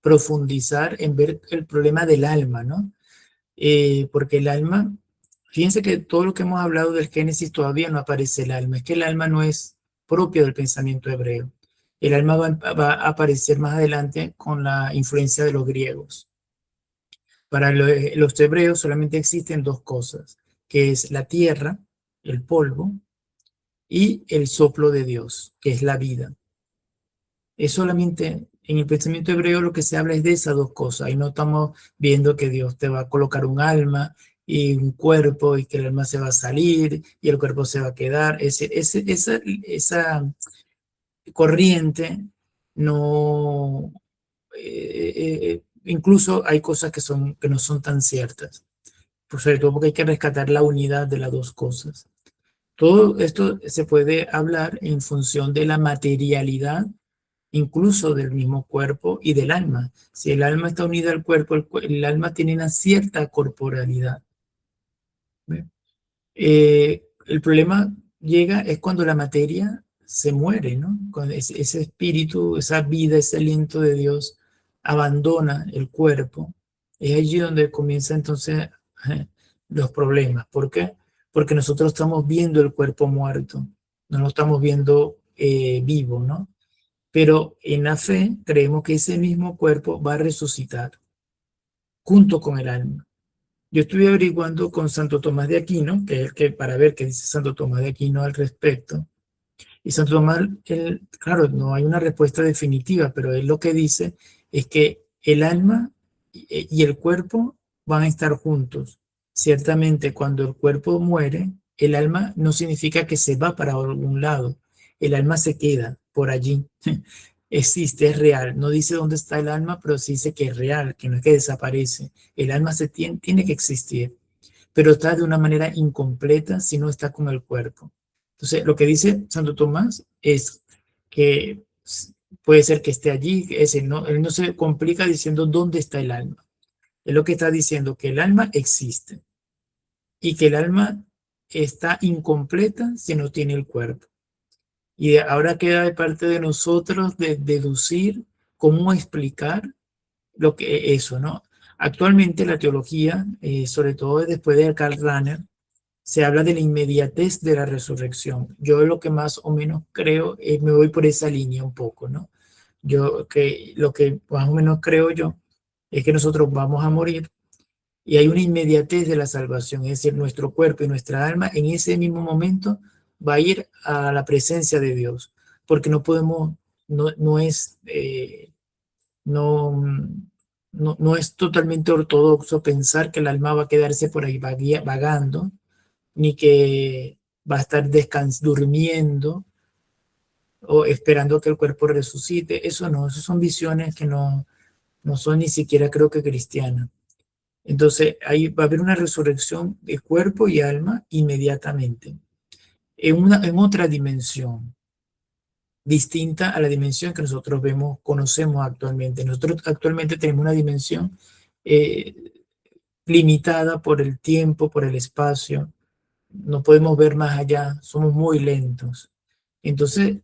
profundizar en ver el problema del alma, ¿no? Porque el alma, fíjense que todo lo que hemos hablado del Génesis todavía no aparece el alma, es que el alma no es propio del pensamiento hebreo. El alma va a aparecer más adelante con la influencia de los griegos. Para los hebreos solamente existen dos cosas, que es la tierra, el polvo, y el soplo de Dios, que es la vida. Es solamente en el pensamiento hebreo lo que se habla es de esas dos cosas. Y no estamos viendo que Dios te va a colocar un alma y un cuerpo y que el alma se va a salir y el cuerpo se va a quedar. Esa corriente no... incluso hay cosas que no son tan ciertas. Sobre todo porque hay que rescatar la unidad de las dos cosas. Todo esto se puede hablar en función de la materialidad incluso del mismo cuerpo y del alma. Si el alma está unida al cuerpo, el alma tiene una cierta corporalidad. El problema llega es cuando la materia se muere, ¿no? Cuando ese espíritu, esa vida, ese aliento de Dios abandona el cuerpo, es allí donde comienza entonces los problemas. ¿Por qué? Porque nosotros estamos viendo el cuerpo muerto, no lo estamos viendo vivo, ¿no? Pero en la fe creemos que ese mismo cuerpo va a resucitar junto con el alma. Yo estuve averiguando con Santo Tomás de Aquino, que es el que, para ver qué dice Santo Tomás de Aquino al respecto. Y Santo Tomás, él, claro, no hay una respuesta definitiva, pero él lo que dice es que el alma y el cuerpo van a estar juntos. Ciertamente, cuando el cuerpo muere, el alma no significa que se va para algún lado. El alma se queda por allí. Existe, es real. No dice dónde está el alma, pero sí dice que es real, que no es que desaparece. El alma tiene que existir, pero está de una manera incompleta si no está con el cuerpo. Entonces, lo que dice Santo Tomás es que puede ser que esté allí, él no se complica diciendo dónde está el alma. Es lo que está diciendo, que el alma existe y que el alma está incompleta si no tiene el cuerpo. Y ahora queda de parte de nosotros de deducir cómo explicar lo que eso, ¿no? Actualmente la teología, sobre todo después de Karl Rahner, se habla de la inmediatez de la resurrección. Yo lo que más o menos creo, me voy por esa línea un poco, ¿no? Lo que más o menos creo yo es que nosotros vamos a morir y hay una inmediatez de la salvación, es decir, nuestro cuerpo y nuestra alma en ese mismo momento va a ir a la presencia de Dios, porque no podemos, no es, no, no es totalmente ortodoxo pensar que el alma va a quedarse por ahí vagando, ni que va a estar durmiendo o esperando que el cuerpo resucite. Eso no, eso son visiones que no son ni siquiera creo que cristianas. Entonces, ahí va a haber una resurrección de cuerpo y alma inmediatamente, en otra dimensión, distinta a la dimensión que nosotros vemos, conocemos actualmente. Nosotros actualmente tenemos una dimensión eh, limitada por el tiempo, por el espacio, no podemos ver más allá, somos muy lentos. Entonces,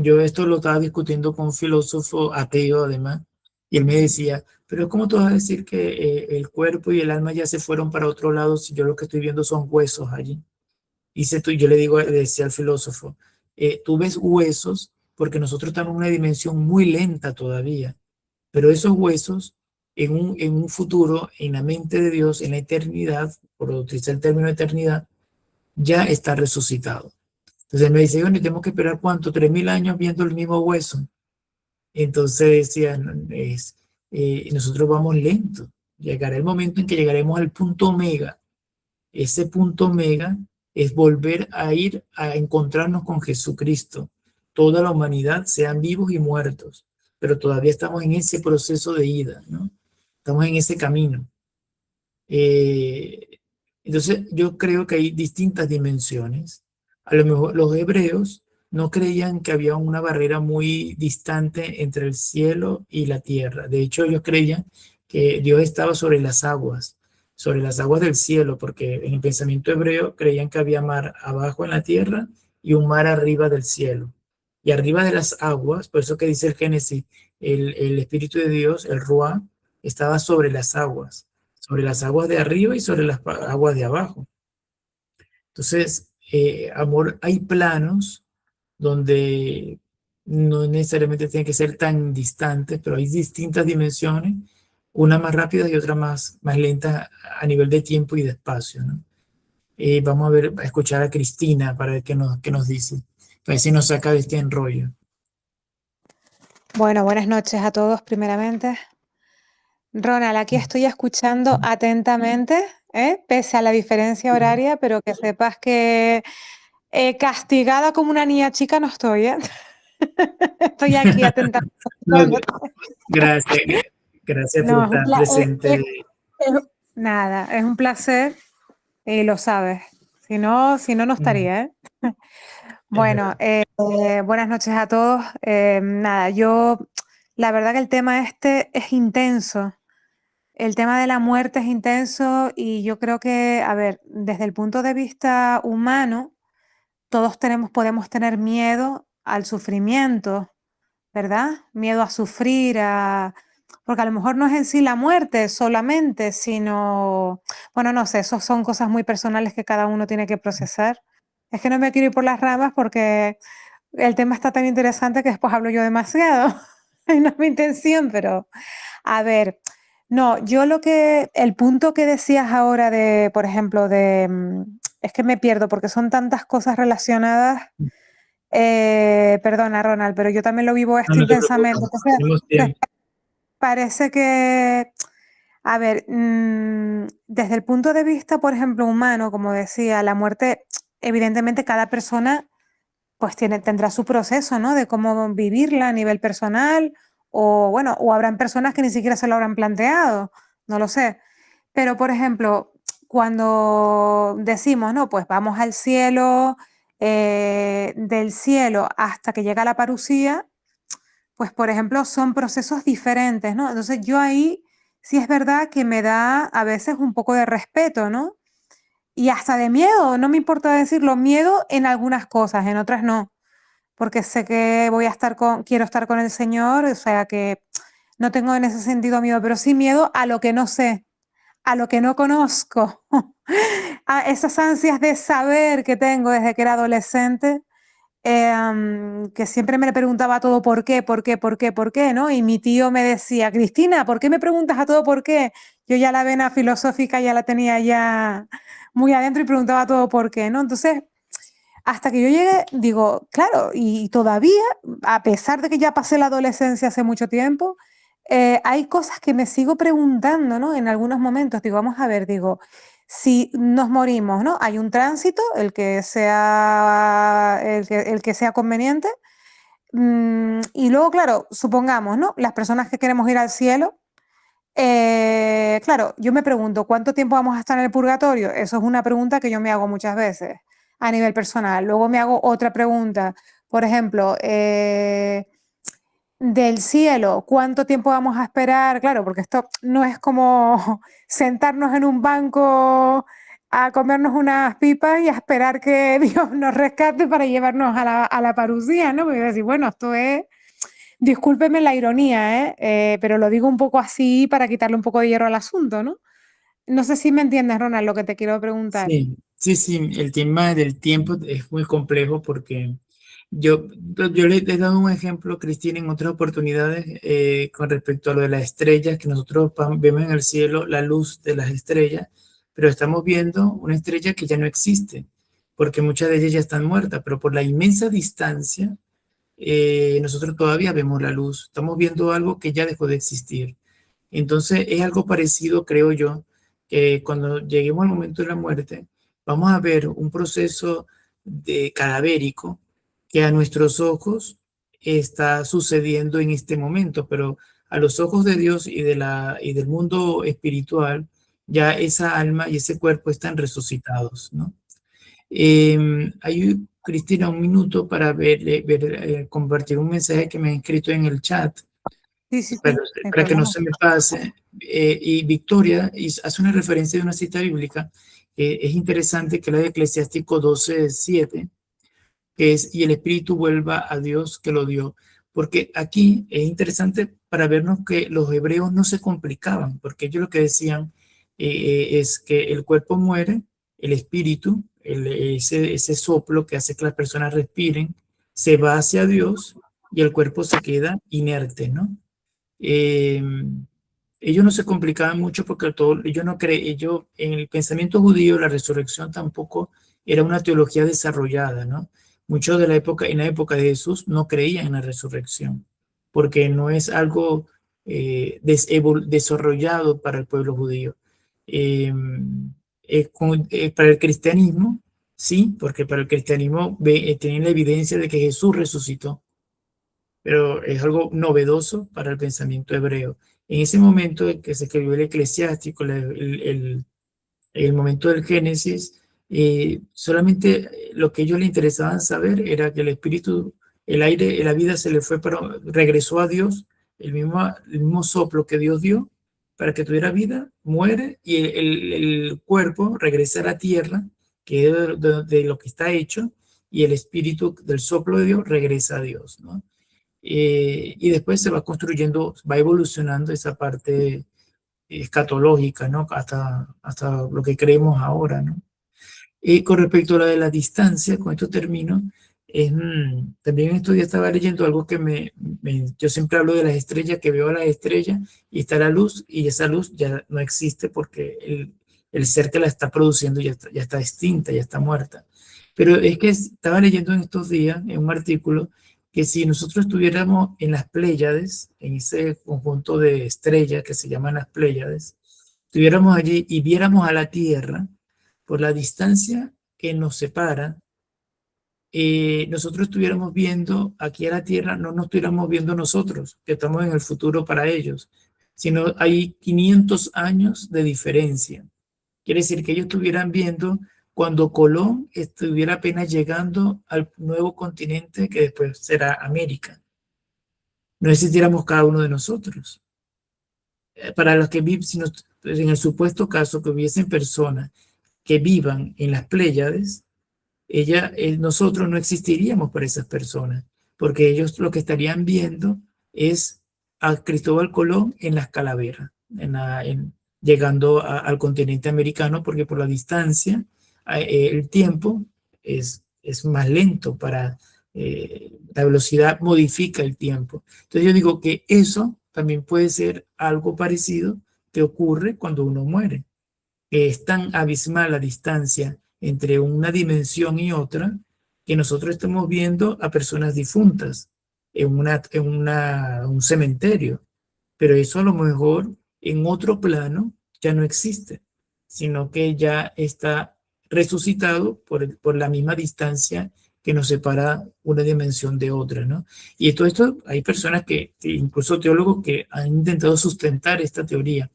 yo esto lo estaba discutiendo con un filósofo ateo además, y él me decía, pero ¿cómo tú vas a decir que el cuerpo y el alma ya se fueron para otro lado si yo lo que estoy viendo son huesos allí? Yo le digo, le decía al filósofo, tú ves huesos porque nosotros estamos en una dimensión muy lenta todavía, pero esos huesos en un futuro, en la mente de Dios, en la eternidad, por utilizar el término eternidad, ya está resucitado. Entonces me dice, bueno, tenemos que esperar cuánto, 3000 años viendo el mismo hueso. Entonces decían, nosotros vamos lentos. Llegará el momento en que llegaremos al punto omega. Ese punto omega es volver a ir a encontrarnos con Jesucristo. Toda la humanidad, sean vivos y muertos, pero todavía estamos en ese proceso de ida, ¿no? Estamos en ese camino. Eh, entonces, yo creo que hay distintas dimensiones. A lo mejor los hebreos no creían que había una barrera muy distante entre el cielo y la tierra. De hecho, ellos creían que Dios estaba sobre las aguas del cielo, porque en el pensamiento hebreo creían que había mar abajo en la tierra y un mar arriba del cielo. Y arriba de las aguas, por eso que dice el Génesis, el Espíritu de Dios, el Ruá, estaba sobre las aguas de arriba y sobre las aguas de abajo. Entonces, amor, hay planos donde no necesariamente tienen que ser tan distantes, pero hay distintas dimensiones, una más rápida y otra más lenta a nivel de tiempo y de espacio, ¿no? Vamos a ver, a escuchar a Cristina para ver qué nos dice, para ver si nos saca de este enrollo. Bueno, buenas noches a todos primeramente. Ronald, aquí estoy escuchando atentamente, pese a la diferencia horaria, pero que sepas que castigada como una niña chica no estoy, ¿eh? Estoy aquí atentamente. Gracias, gracias por No, estar presente. nada, es un placer y lo sabes. Si no estaría, ¿eh? Bueno, buenas noches a todos. Nada, la verdad que el tema este es intenso. El tema de la muerte es intenso y yo creo que, a ver, desde el punto de vista humano, todos podemos tener miedo al sufrimiento, ¿verdad? Miedo a sufrir, porque a lo mejor no es en sí la muerte solamente, sino, bueno, no sé, eso son cosas muy personales que cada uno tiene que procesar. Es que no me quiero ir por las ramas porque el tema está tan interesante que después hablo yo demasiado. No es mi intención, pero a ver, no, el punto que decías ahora de, por ejemplo, es que me pierdo porque son tantas cosas relacionadas. Perdona, Ronald, pero yo también lo vivo No, esto no te intensamente. preocupes, Entonces, tenemos tiempo. parece que, a ver, desde el punto de vista, por ejemplo, humano, como decía, la muerte, evidentemente cada persona pues tendrá su proceso, ¿no? De cómo vivirla a nivel personal, o bueno, o habrán personas que ni siquiera se lo habrán planteado, no lo sé. Pero, por ejemplo, cuando decimos, no, pues vamos al cielo, del cielo hasta que llega la parusía, pues, por ejemplo, son procesos diferentes, ¿no? Entonces, yo ahí sí es verdad que me da a veces un poco de respeto, ¿no? Y hasta de miedo, no me importa decirlo, miedo en algunas cosas, en otras no, porque sé que quiero estar con el Señor, o sea que no tengo en ese sentido miedo, pero sí miedo a lo que no sé, a lo que no conozco, a esas ansias de saber que tengo desde que era adolescente, que siempre me le preguntaba a todo por qué, por qué, por qué, por qué, ¿no? Y mi tío me decía, Cristina, ¿por qué me preguntas a todo por qué? Yo ya la vena filosófica ya la tenía ya muy adentro y preguntaba todo por qué, ¿no? Entonces, hasta que yo llegué, digo, claro, y todavía, a pesar de que ya pasé la adolescencia hace mucho tiempo, hay cosas que me sigo preguntando, ¿no? En algunos momentos, digo, vamos a ver, digo, si nos morimos, ¿no? Hay un tránsito, el que sea conveniente, y luego, claro, supongamos, ¿no? Las personas que queremos ir al cielo, claro, yo me pregunto, ¿cuánto tiempo vamos a estar en el purgatorio? Eso es una pregunta que yo me hago muchas veces a nivel personal. Luego me hago otra pregunta, por ejemplo, del cielo, ¿cuánto tiempo vamos a esperar? Claro, porque esto no es como sentarnos en un banco a comernos unas pipas y a esperar que Dios nos rescate para llevarnos a la parusía, ¿no? Porque decir, bueno, esto es, discúlpeme la ironía, pero lo digo un poco así para quitarle un poco de hierro al asunto, ¿no? No sé si me entiendes, Ronald, lo que te quiero preguntar. Sí, sí, sí, el tema del tiempo es muy complejo porque yo, yo le he dado un ejemplo, Cristina, en otras oportunidades con respecto a lo de las estrellas, que nosotros vemos en el cielo la luz de las estrellas, pero estamos viendo una estrella que ya no existe, porque muchas de ellas ya están muertas, pero por la inmensa distancia, nosotros todavía vemos la luz, estamos viendo algo que ya dejó de existir. Entonces es algo parecido, creo yo, que cuando lleguemos al momento de la muerte, vamos a ver un proceso de cadavérico que a nuestros ojos está sucediendo en este momento, pero a los ojos de Dios y del mundo espiritual, ya esa alma y ese cuerpo están resucitados, ¿no? Hay, Cristina, un minuto para compartir un mensaje que me ha escrito en el chat Sí, sí, para, sí, no hay para que no problema. se me pase. Y Victoria hace una referencia de una cita bíblica que es interesante, que es la de Eclesiástico 12:7, que es, y el espíritu vuelva a Dios que lo dio. Porque aquí es interesante para vernos que los hebreos no se complicaban, porque ellos lo que decían es que el cuerpo muere, el espíritu, ese soplo que hace que las personas respiren, se va hacia Dios y el cuerpo se queda inerte, ¿no? Eh, ellos no se complicaban mucho porque ellos no creen, ellos en el pensamiento judío la resurrección tampoco era una teología desarrollada, ¿no? Muchos de la época, en la época de Jesús no creían en la resurrección porque no es algo desarrollado para el pueblo judío. Eh, para el cristianismo, sí, porque para el cristianismo tienen la evidencia de que Jesús resucitó, pero es algo novedoso para el pensamiento hebreo. En ese momento en que se escribió el eclesiástico, el momento del Génesis, solamente lo que a ellos les interesaban saber era que el espíritu, el aire, la vida se le fue, pero regresó a Dios, el mismo soplo que Dios dio para que tuviera vida, muere y el cuerpo regresa a la tierra, que es de lo que está hecho, y el espíritu del soplo de Dios regresa a Dios, ¿no? Y después se va construyendo, va evolucionando esa parte escatológica, ¿no? Hasta lo que creemos ahora, ¿no? Y con respecto a la de la distancia, con esto termino, también estos días estaba leyendo algo que yo siempre hablo de las estrellas, que veo las estrellas y está la luz, y esa luz ya no existe porque el ser que la está produciendo ya está extinta, ya está muerta. Pero es que estaba leyendo en estos días, en un artículo, que si nosotros estuviéramos en las Pléyades, en ese conjunto de estrellas que se llaman las Pléyades, estuviéramos allí y viéramos a la Tierra, por la distancia que nos separa, nosotros estuviéramos viendo aquí a la Tierra, no nos estuviéramos viendo nosotros, que estamos en el futuro para ellos, sino hay 500 años de diferencia. Quiere decir que ellos estuvieran viendo cuando Colón estuviera apenas llegando al nuevo continente que después será América. No existiéramos cada uno de nosotros. Para los que viven, en el supuesto caso que hubiesen personas que vivan en las Pléyades, nosotros no existiríamos para esas personas, porque ellos lo que estarían viendo es a Cristóbal Colón en las Calaveras, llegando al continente americano, porque por la distancia, el tiempo es más lento la velocidad modifica el tiempo. Entonces yo digo que eso también puede ser algo parecido que ocurre cuando uno muere. Es tan abismal la distancia entre una dimensión y otra que nosotros estamos viendo a personas difuntas en un cementerio, pero eso a lo mejor en otro plano ya no existe, sino que ya está resucitado por la misma distancia que nos separa una dimensión de otra, ¿no? Y todo esto, hay personas incluso teólogos que han intentado sustentar esta teoría.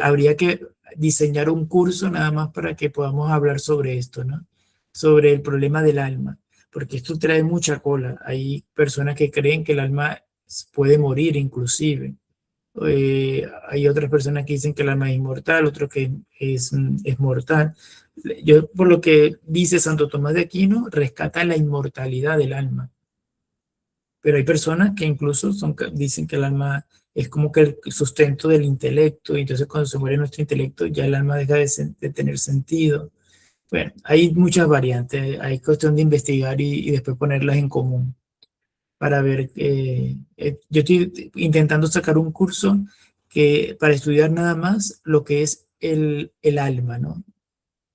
Habría que diseñar un curso nada más para que podamos hablar sobre esto, ¿no? Sobre el problema del alma, porque esto trae mucha cola. Hay personas que creen que el alma puede morir inclusive. Hay otras personas que dicen que el alma es inmortal, otros que es mortal. Yo, por lo que dice Santo Tomás de Aquino, rescata la inmortalidad del alma. Pero hay personas que incluso dicen que el alma es como que el sustento del intelecto, y entonces cuando se muere nuestro intelecto ya el alma deja de tener sentido. Bueno, hay muchas variantes, hay cuestión de investigar y después ponerlas en común para ver. Yo estoy intentando sacar un curso para estudiar nada más lo que es el alma, ¿no?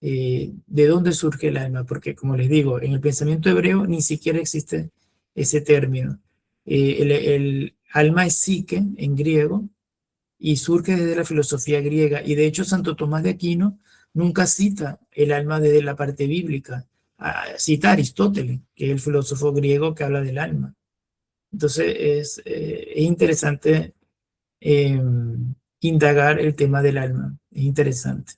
¿De dónde surge el alma? Porque como les digo, en el pensamiento hebreo ni siquiera existe ese término. El alma es psique en griego y surge desde la filosofía griega, y de hecho Santo Tomás de Aquino nunca cita el alma desde la parte bíblica, cita a Aristóteles, que es el filósofo griego que habla del alma. Entonces es interesante indagar el tema del alma, es interesante.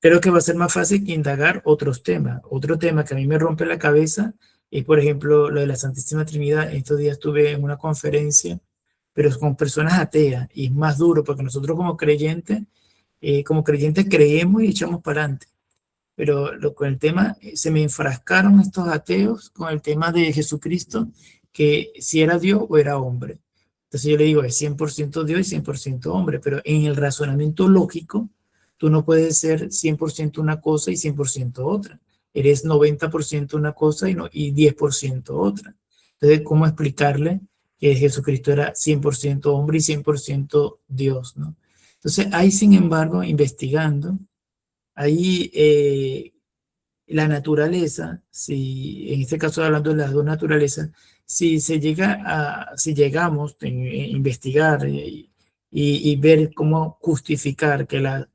Creo que va a ser más fácil que indagar otros temas. Otro tema que a mí me rompe la cabeza es, por ejemplo, lo de la Santísima Trinidad. Estos días estuve en una conferencia, pero con personas ateas, y es más duro porque nosotros como creyentes creemos y echamos para adelante. Pero con el tema, se me enfrascaron estos ateos con el tema de Jesucristo, que si era Dios o era hombre. Entonces yo le digo, es 100% Dios y 100% hombre, pero en el razonamiento lógico, tú no puedes ser 100% una cosa y 100% otra. Eres 90% una cosa y 10% otra. Entonces, ¿cómo explicarle que Jesucristo era 100% hombre y 100% Dios, ¿no? Entonces, ahí, sin embargo, investigando, ahí la naturaleza, en este caso hablando de las dos naturalezas, si llegamos a investigar y ver cómo justificar que la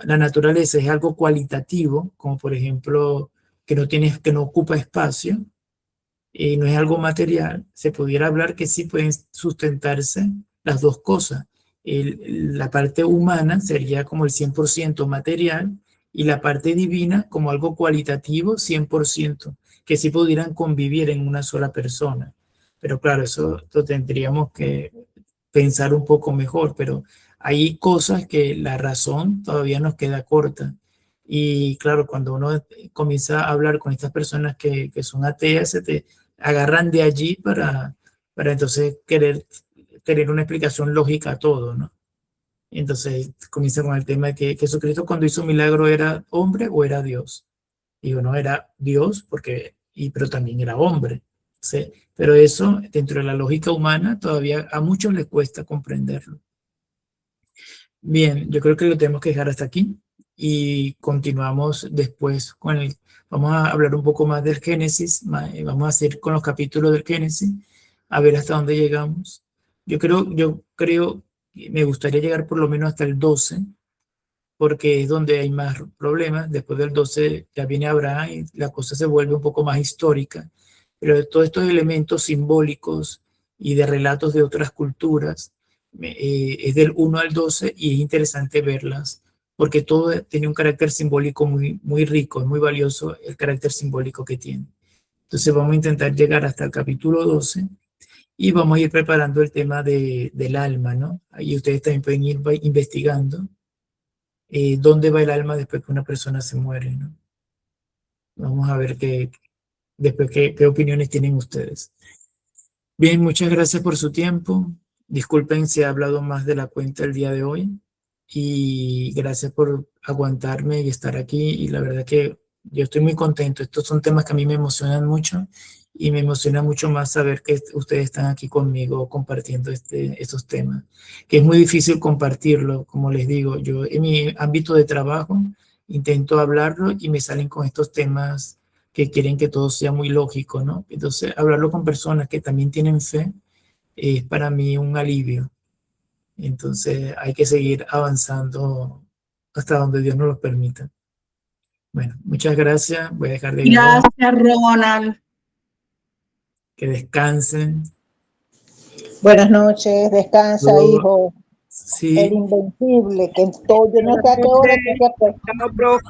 naturaleza es algo cualitativo, como por ejemplo que no ocupa espacio y no es algo material, se pudiera hablar que sí pueden sustentarse las dos cosas. La parte humana sería como el 100% material y la parte divina como algo cualitativo 100%, que sí pudieran convivir en una sola persona. Pero claro, eso lo tendríamos que pensar un poco mejor, pero hay cosas que la razón todavía nos queda corta. Y claro, cuando uno comienza a hablar con estas personas que son ateas, se te agarran de allí para entonces querer tener una explicación lógica a todo, ¿no? Entonces comienza con el tema de que Jesucristo cuando hizo un milagro era hombre o era Dios. Y uno era Dios, pero también era hombre. ¿Sí? Pero eso, dentro de la lógica humana, todavía a muchos les cuesta comprenderlo. Bien, yo creo que lo tenemos que dejar hasta aquí y continuamos después vamos a hablar un poco más del Génesis, vamos a seguir con los capítulos del Génesis, a ver hasta dónde llegamos. Yo creo que me gustaría llegar por lo menos hasta el 12, porque es donde hay más problemas. Después del 12 ya viene Abraham y la cosa se vuelve un poco más histórica. Pero de todos estos elementos simbólicos y de relatos de otras culturas, es del 1 al 12 y es interesante verlas, porque todo tiene un carácter simbólico muy, muy rico, es muy valioso el carácter simbólico que tiene. Entonces vamos a intentar llegar hasta el capítulo 12 y vamos a ir preparando el tema del alma, ¿no? Ahí ustedes también pueden ir investigando dónde va el alma después que una persona se muere, ¿no? Vamos a ver después qué opiniones tienen ustedes. Bien, muchas gracias por su tiempo. Disculpen si he hablado más de la cuenta el día de hoy y gracias por aguantarme y estar aquí. Y la verdad que yo estoy muy contento. Estos son temas que a mí me emocionan mucho y me emociona mucho más saber que ustedes están aquí conmigo compartiendo estos temas, que es muy difícil compartirlo, como les digo. Yo en mi ámbito de trabajo intento hablarlo y me salen con estos temas que quieren que todo sea muy lógico, ¿no? Entonces, hablarlo con personas que también tienen fe es para mí un alivio. Entonces, hay que seguir avanzando hasta donde Dios nos lo permita. Bueno, muchas gracias. Voy a dejar de grabar. Gracias, Ronald. Que descansen. Buenas noches, descansa, hijo. Sí. El invencible, que todo, yo no sé a qué hora que se acuesta. Chao, profe.